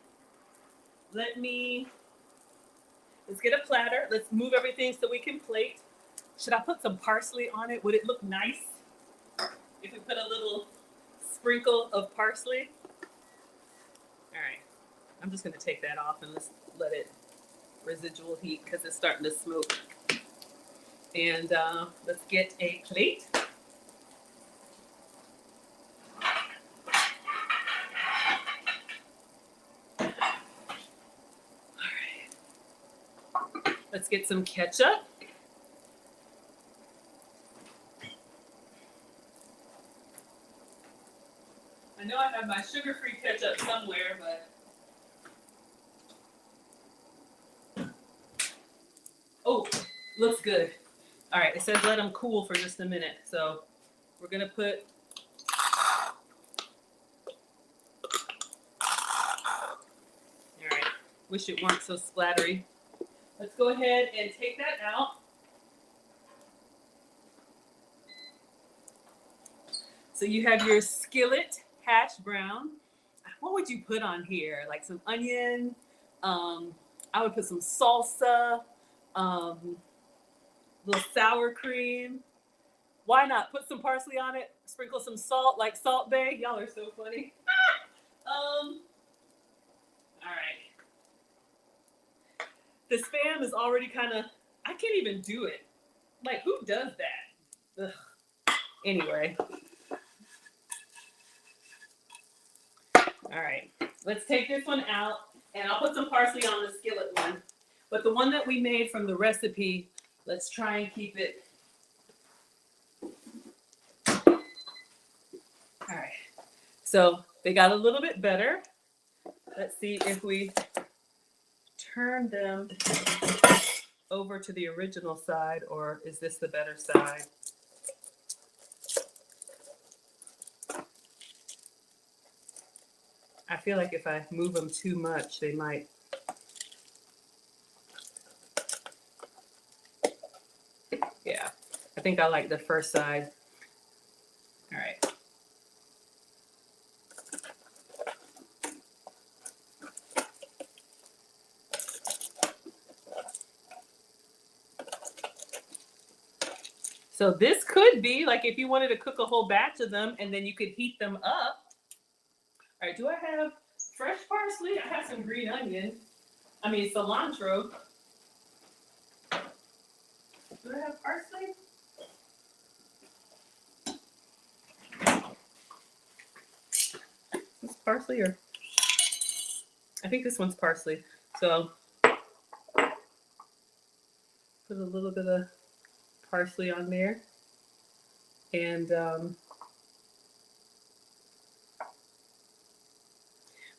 Let's get a platter. Let's move everything so we can plate. Should I put some parsley on it? Would it look nice if we put a little sprinkle of parsley? All right. I'm just going to take that off and let's let it residual heat because it's starting to smoke. And let's get a plate. All right. Let's get some ketchup. I know I have my sugar-free ketchup somewhere, but oh, looks good. All right, it says let them cool for just a minute. So we're gonna put, all right, wish it weren't so splattery. Let's go ahead and take that out. So you have your skillet hash brown. What would you put on here? Like some onion. I would put some salsa, little sour cream. Why not? Put some parsley on it. Sprinkle some salt, like Salt Bae. Y'all are so funny. All right. The spam is already kind of, I can't even do it. Like, who does that? Ugh. Anyway. All right, let's take this one out and I'll put some parsley on the skillet one. But the one that we made from the recipe, let's try and keep it. All right, so they got a little bit better. Let's see if we turn them over to the original side, or is this the better side? I feel like if I move them too much, they might. Yeah, I think I like the first side. All right. So this could be like if you wanted to cook a whole batch of them and then you could heat them up. All right, do I have fresh parsley? I have some green onion. I mean, cilantro. Do I have parsley? Is this parsley or? I think this one's parsley. So put a little bit of parsley on there. And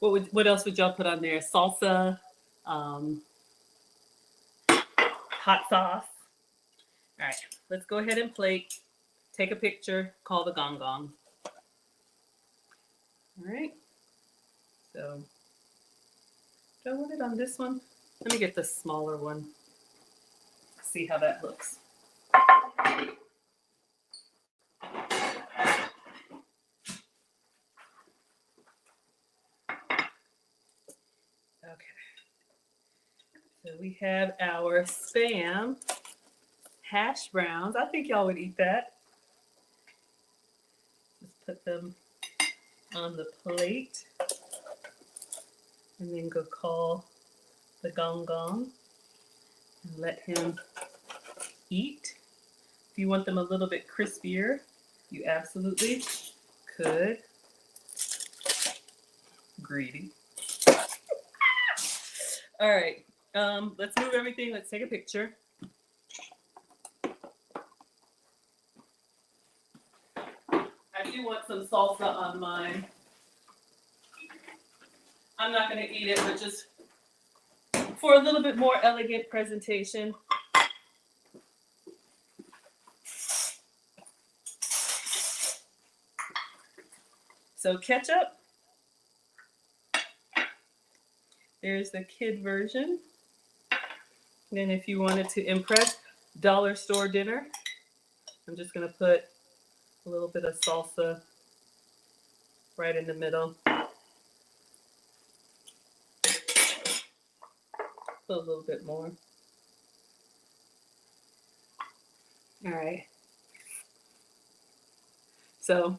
what else would y'all put on there? Salsa, hot sauce. All right, let's go ahead and plate. Take a picture. Call the gong gong. All right. So do I want it on this one? Let me get the smaller one. See how that looks. Okay. So we have our Spam hash browns. I think y'all would eat that. Just put them on the plate. And then go call the gong gong and let him eat. If you want them a little bit crispier, you absolutely could. Greedy. All right, let's move everything. Let's take a picture. I do want some salsa on mine. I'm not going to eat it, but just for a little bit more elegant presentation. So ketchup. There's the kid version. Then if you wanted to impress, dollar store dinner. I'm just going to put a little bit of salsa right in the middle. Put a little bit more. All right. So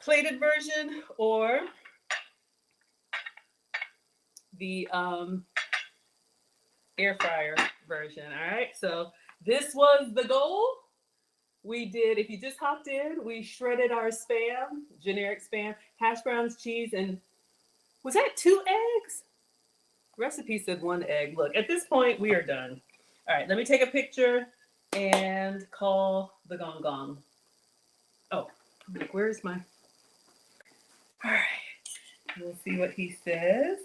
plated version or the air fryer version. All right. So this was the goal. We did, if you just hopped in, we shredded our Spam, generic Spam, hash browns, cheese, and was that 2 eggs? Recipe said 1 egg. Look, at this point, we are done. All right, let me take a picture and call the gong gong. Oh, where's my... All right, we'll see what he says.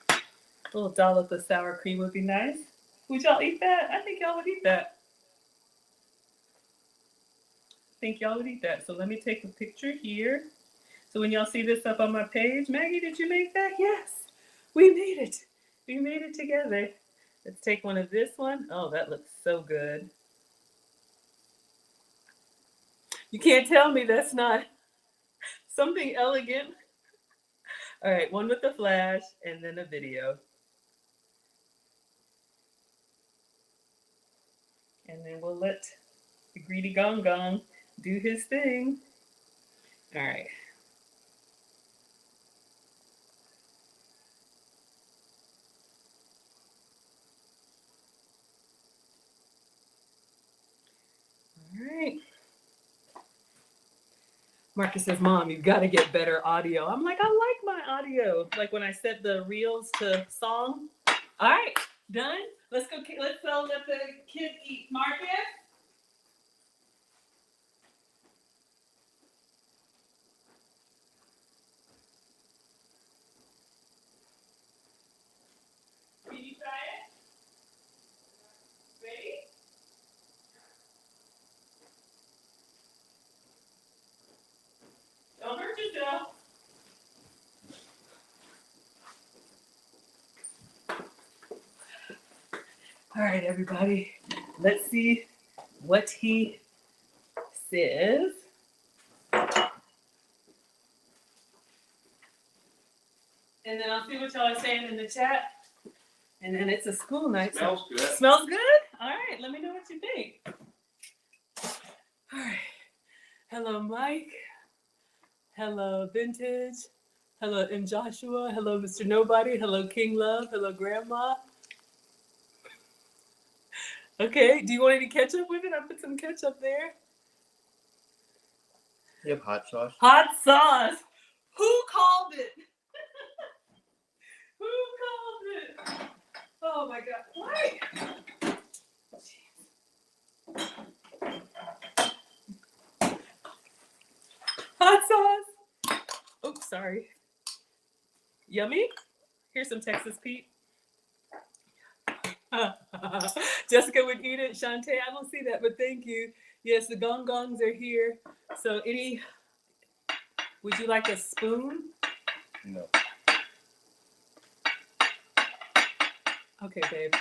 A little dollop of sour cream would be nice. Would y'all eat that? I think y'all would eat that. So let me take a picture here. So when y'all see this up on my page, Maggie, did you make that? Yes, we made it. We made it together. Let's take one of this one. Oh, that looks so good. You can't tell me that's not something elegant. All right, one with the flash and then a video. And then we'll let the greedy gong gong do his thing. All right. All right. Marcus says, Mom, you've got to get better audio. I'm like, I like my audio. Like when I set the reels to song. All right, done. Let's go. Let's let the kids eat. Marcus. Can you try it? Ready? Don't hurt yourself. All right, everybody. Let's see what he says. And then I'll see what y'all are saying in the chat. And then it's a school night. Smells good. Smells good? All right, let me know what you think. All right. Hello, Mike. Hello, Vintage. Hello, M. Joshua. Hello, Mr. Nobody. Hello, King Love. Hello, Grandma. Okay, do you want any ketchup with it? I put some ketchup there. You have hot sauce? Hot sauce. Who called it? Who called it? Oh my God. Why? Hot sauce. Oops, sorry. Yummy. Here's some Texas Pete. Jessica would eat it. Shantae, I don't see that, but thank you. Yes, the gong gongs are here. So would you like a spoon? No. Okay, babe.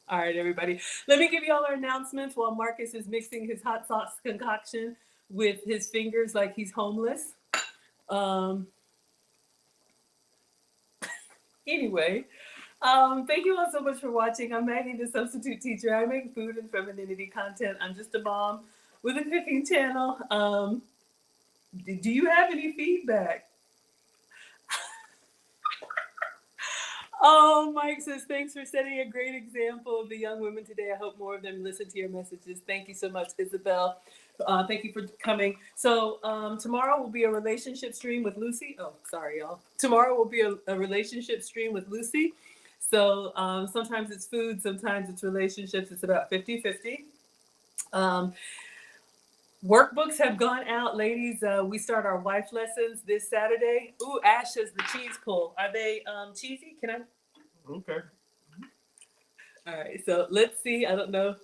All right, everybody. Let me give you all our announcements while Marcus is mixing his hot sauce concoction with his fingers like he's homeless. Anyway, thank you all so much for watching. I'm Maggie, the substitute teacher. I make food and femininity content. I'm just a mom with a cooking channel. Do you have any feedback? Oh, Mike says, thanks for setting a great example of the young women today. I hope more of them listen to your messages. Thank you so much, Isabel. Thank you for coming. So tomorrow will be a relationship stream with Lucy. Oh, sorry, y'all. Tomorrow will be a relationship stream with Lucy. So sometimes it's food, sometimes it's relationships. It's about 50-50. Workbooks have gone out, ladies. We start our wife lessons this Saturday. Ooh, Ash says the cheese pull. Are they cheesy? Can I? Okay. All right, so let's see. I don't know.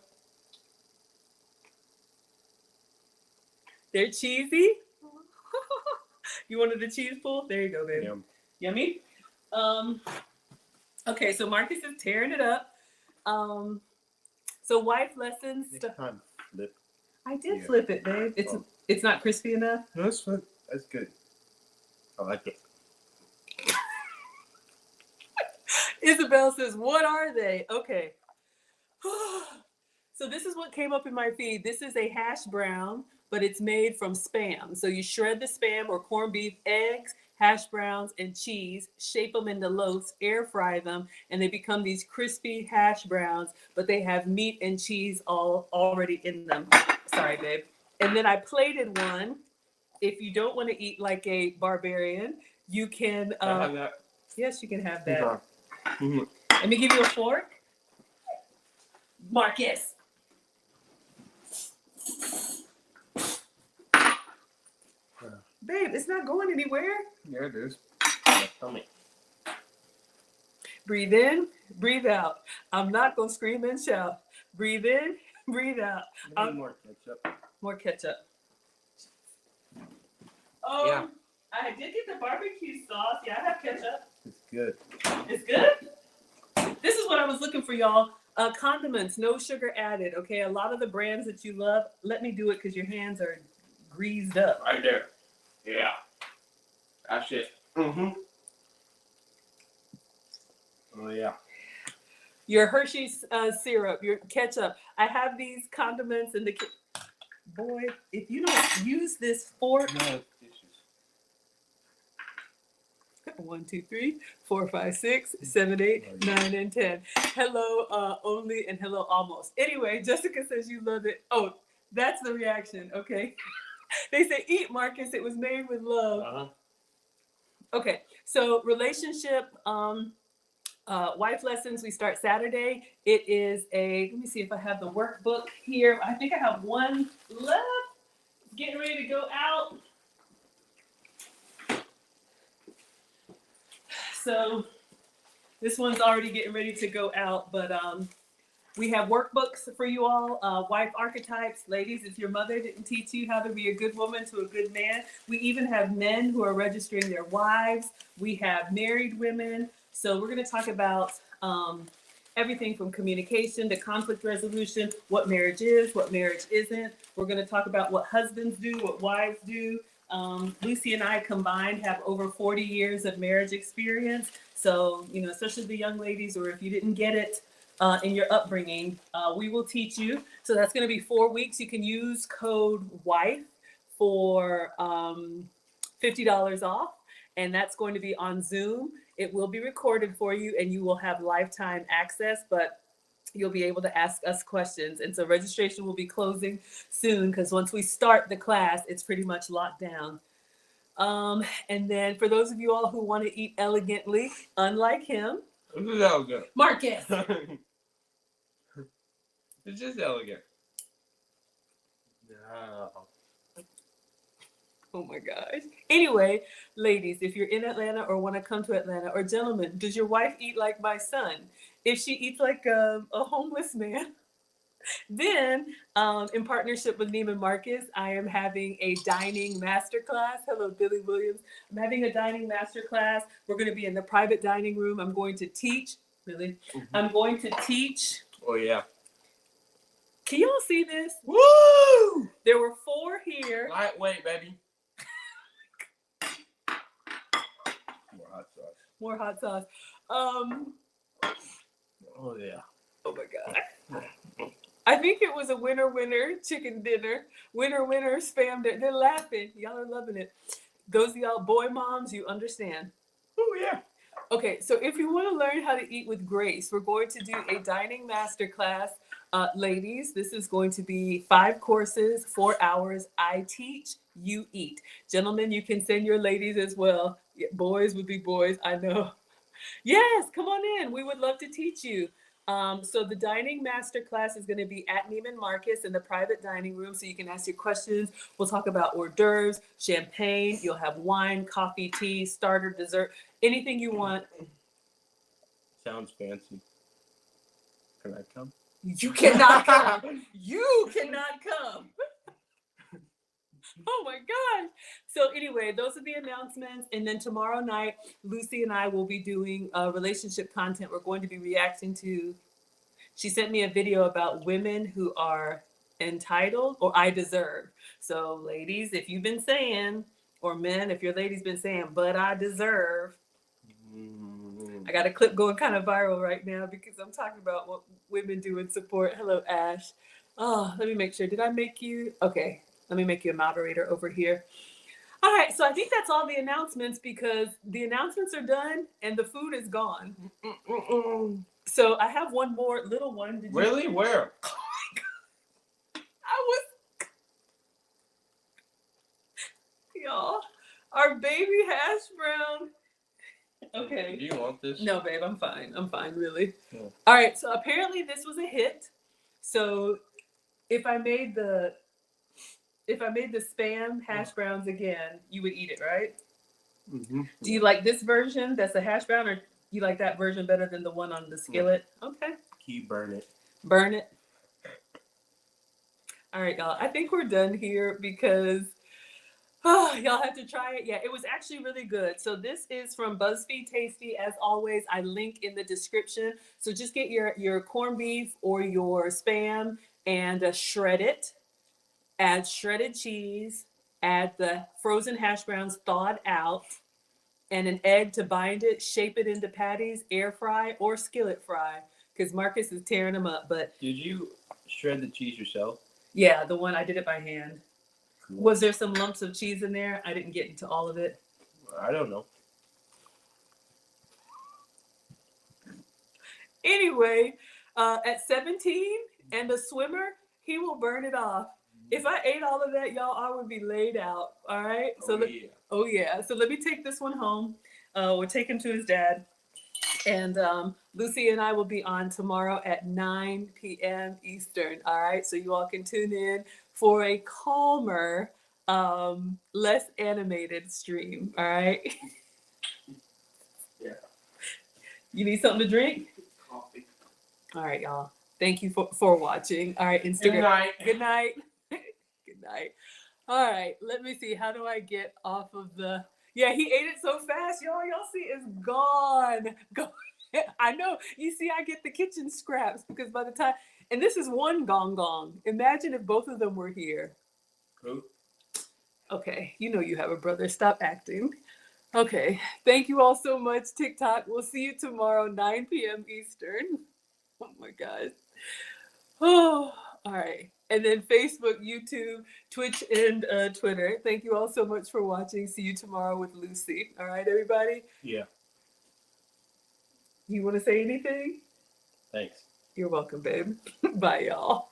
They're cheesy. You wanted the cheese pull? There you go, baby. Yum. Yummy. Okay, so Marcus is tearing it up. So wife lessons. Next time, flip. I did Yeah. flip it, babe. It's not crispy enough. No, that's fine. That's good. I like it. Isabel says, what are they? Okay. So this is what came up in my feed. This is a hash brown, but it's made from Spam. So you shred the Spam or corned beef, eggs, hash browns, and cheese, shape them into loaves, air fry them, and they become these crispy hash browns, but they have meat and cheese all already in them. Sorry, babe. And then I plated one. If you don't want to eat like a barbarian, you can. Can I have that? Yes, you can have that. Okay. Mhm. Let me give you a fork. Marcus. Babe, it's not going anywhere. Yeah, it is. My stomach. Breathe in, breathe out. I'm not going to scream and shout. Breathe in, breathe out. I need more ketchup. More ketchup. Oh, Yeah. I did get the barbecue sauce. Yeah, I have ketchup. It's good. It's good. This is what I was looking for, y'all. Condiments, no sugar added. Okay, a lot of the brands that you love. Let me do it because your hands are greased up. Right there. Yeah. That's it. Mm-hmm. Oh, yeah. Your Hershey's syrup, your ketchup. I have these condiments in the. Boy, if you don't use this fork. No, dishes. 1, 2, 3, 4, 5, 6, 7, 8, 9, and 10. Hello, only, and hello, almost. Anyway, Jessica says you love it. Oh, that's the reaction. Okay. They say, eat, Marcus. It was made with love. Uh-huh. Okay. So relationship, wife lessons, we start Saturday. It is let me see if I have the workbook here. I think I have one left. Getting ready to go out. So this one's already getting ready to go out, but we have workbooks for you all. Wife archetypes. Ladies, if your mother didn't teach you how to be a good woman to a good man, we even have men who are registering their wives. We have married women. So we're going to talk about everything from communication to conflict resolution, what marriage is, what marriage isn't. We're going to talk about what husbands do, what wives do. Lucy and I combined have over 40 years of marriage experience. So, you know, especially the young ladies, or if you didn't get it in your upbringing, we will teach you. So that's going to be 4 weeks. You can use code WIFE for $50 off. And that's going to be on Zoom. It will be recorded for you and you will have lifetime access, but you'll be able to ask us questions. And so registration will be closing soon because once we start the class, it's pretty much locked down. And then for those of you all who want to eat elegantly, unlike him, This is elegant. Marcus. It's just elegant. No. Oh my gosh. Anyway, ladies, if you're in Atlanta or want to come to Atlanta, or gentlemen, does your wife eat like my son? If she eats like a homeless man, Then, in partnership with Neiman Marcus, I am having a dining masterclass. Hello, Billy Williams. I'm having a dining masterclass. We're going to be in the private dining room. I'm going to teach. Really? I'm going to teach. Oh yeah. Can y'all see this? Woo! There were 4 here. Lightweight, baby. More hot sauce. More hot sauce. Oh yeah. Oh my God. I think it was a winner chicken dinner. Winner spam dinner. They're laughing. Y'all are loving it. Those of y'all boy moms, you understand. Oh yeah. Okay, so if you want to learn how to eat with grace, we're going to do a dining masterclass. Ladies, this is going to be 5 courses, 4 hours. I teach, you eat. Gentlemen, you can send your ladies as well. Yeah, boys would be boys, I know. Yes, come on in. We would love to teach you. So the dining masterclass is going to be at Neiman Marcus in the private dining room, so you can ask your questions. We'll talk about hors d'oeuvres, champagne. You'll have wine, coffee, tea, starter, dessert, anything you want. Sounds fancy. Can I come? You cannot come. You cannot come. Oh my gosh. So anyway, those are the announcements. And then tomorrow night, Lucy and I will be doing relationship content. We're going to be reacting to, she sent me a video about women who are entitled or I deserve. So ladies, if you've been saying, or men, if your lady's been saying, but I deserve, I got a clip going kind of viral right now because I'm talking about what women do in support. Hello, Ash. Oh, let me make sure. Did I make you? Okay. Let me make you a moderator over here. All right, so I think that's all the announcements because the announcements are done and the food is gone. So I have one more little one. Did Really? You... Where? Oh my God. I was... Y'all, our baby hash brown. Okay. Do you want this? No, babe, I'm fine. I'm fine, really. Yeah. All right, so apparently this was a hit. So if I made the spam hash browns again, you would eat it, right? Mm-hmm. Do you like this version that's a hash brown, or you like that version better than the one on the skillet? Okay. Keep burn it. Burn it. All right, y'all. I think we're done here because y'all have to try it. Yeah, it was actually really good. So this is from BuzzFeed Tasty. As always, I link in the description. So just get your corned beef or your spam and shred it. Add shredded cheese, add the frozen hash browns thawed out, and an egg to bind it, shape it into patties, air fry or skillet fry, because Marcus is tearing them up. But Did you shred the cheese yourself? yeah, the one I did it by hand. Cool. Was there some lumps of cheese in there? I didn't get into all of it. I don't know. Anyway, at 17 and a swimmer, he will burn it off. If I ate all of that, y'all, I would be laid out. All right. Oh yeah. So let me take this one home. We'll take him to his dad. And Lucy and I will be on tomorrow at 9 p.m. Eastern. All right. So you all can tune in for a calmer, less animated stream. All right. Yeah. You need something to drink? Coffee. All right, y'all. Thank you for watching. All right, Instagram. Good night. Good night. Good night. All right, let me see. How do I get off of the... Yeah, he ate it so fast, y'all. Y'all see it's gone. I know. You see, I get the kitchen scraps because by the time... And this is one gong gong. Imagine if both of them were here. Who? Okay, you know you have a brother. Stop acting. Okay, thank you all so much, TikTok. We'll see you tomorrow, 9 p.m. Eastern. Oh my God. Oh, all right. And then Facebook, YouTube, Twitch, and Twitter. Thank you all so much for watching. See you tomorrow with Lucy. All right, everybody? Yeah. You want to say anything? Thanks. You're welcome, babe. Bye, y'all.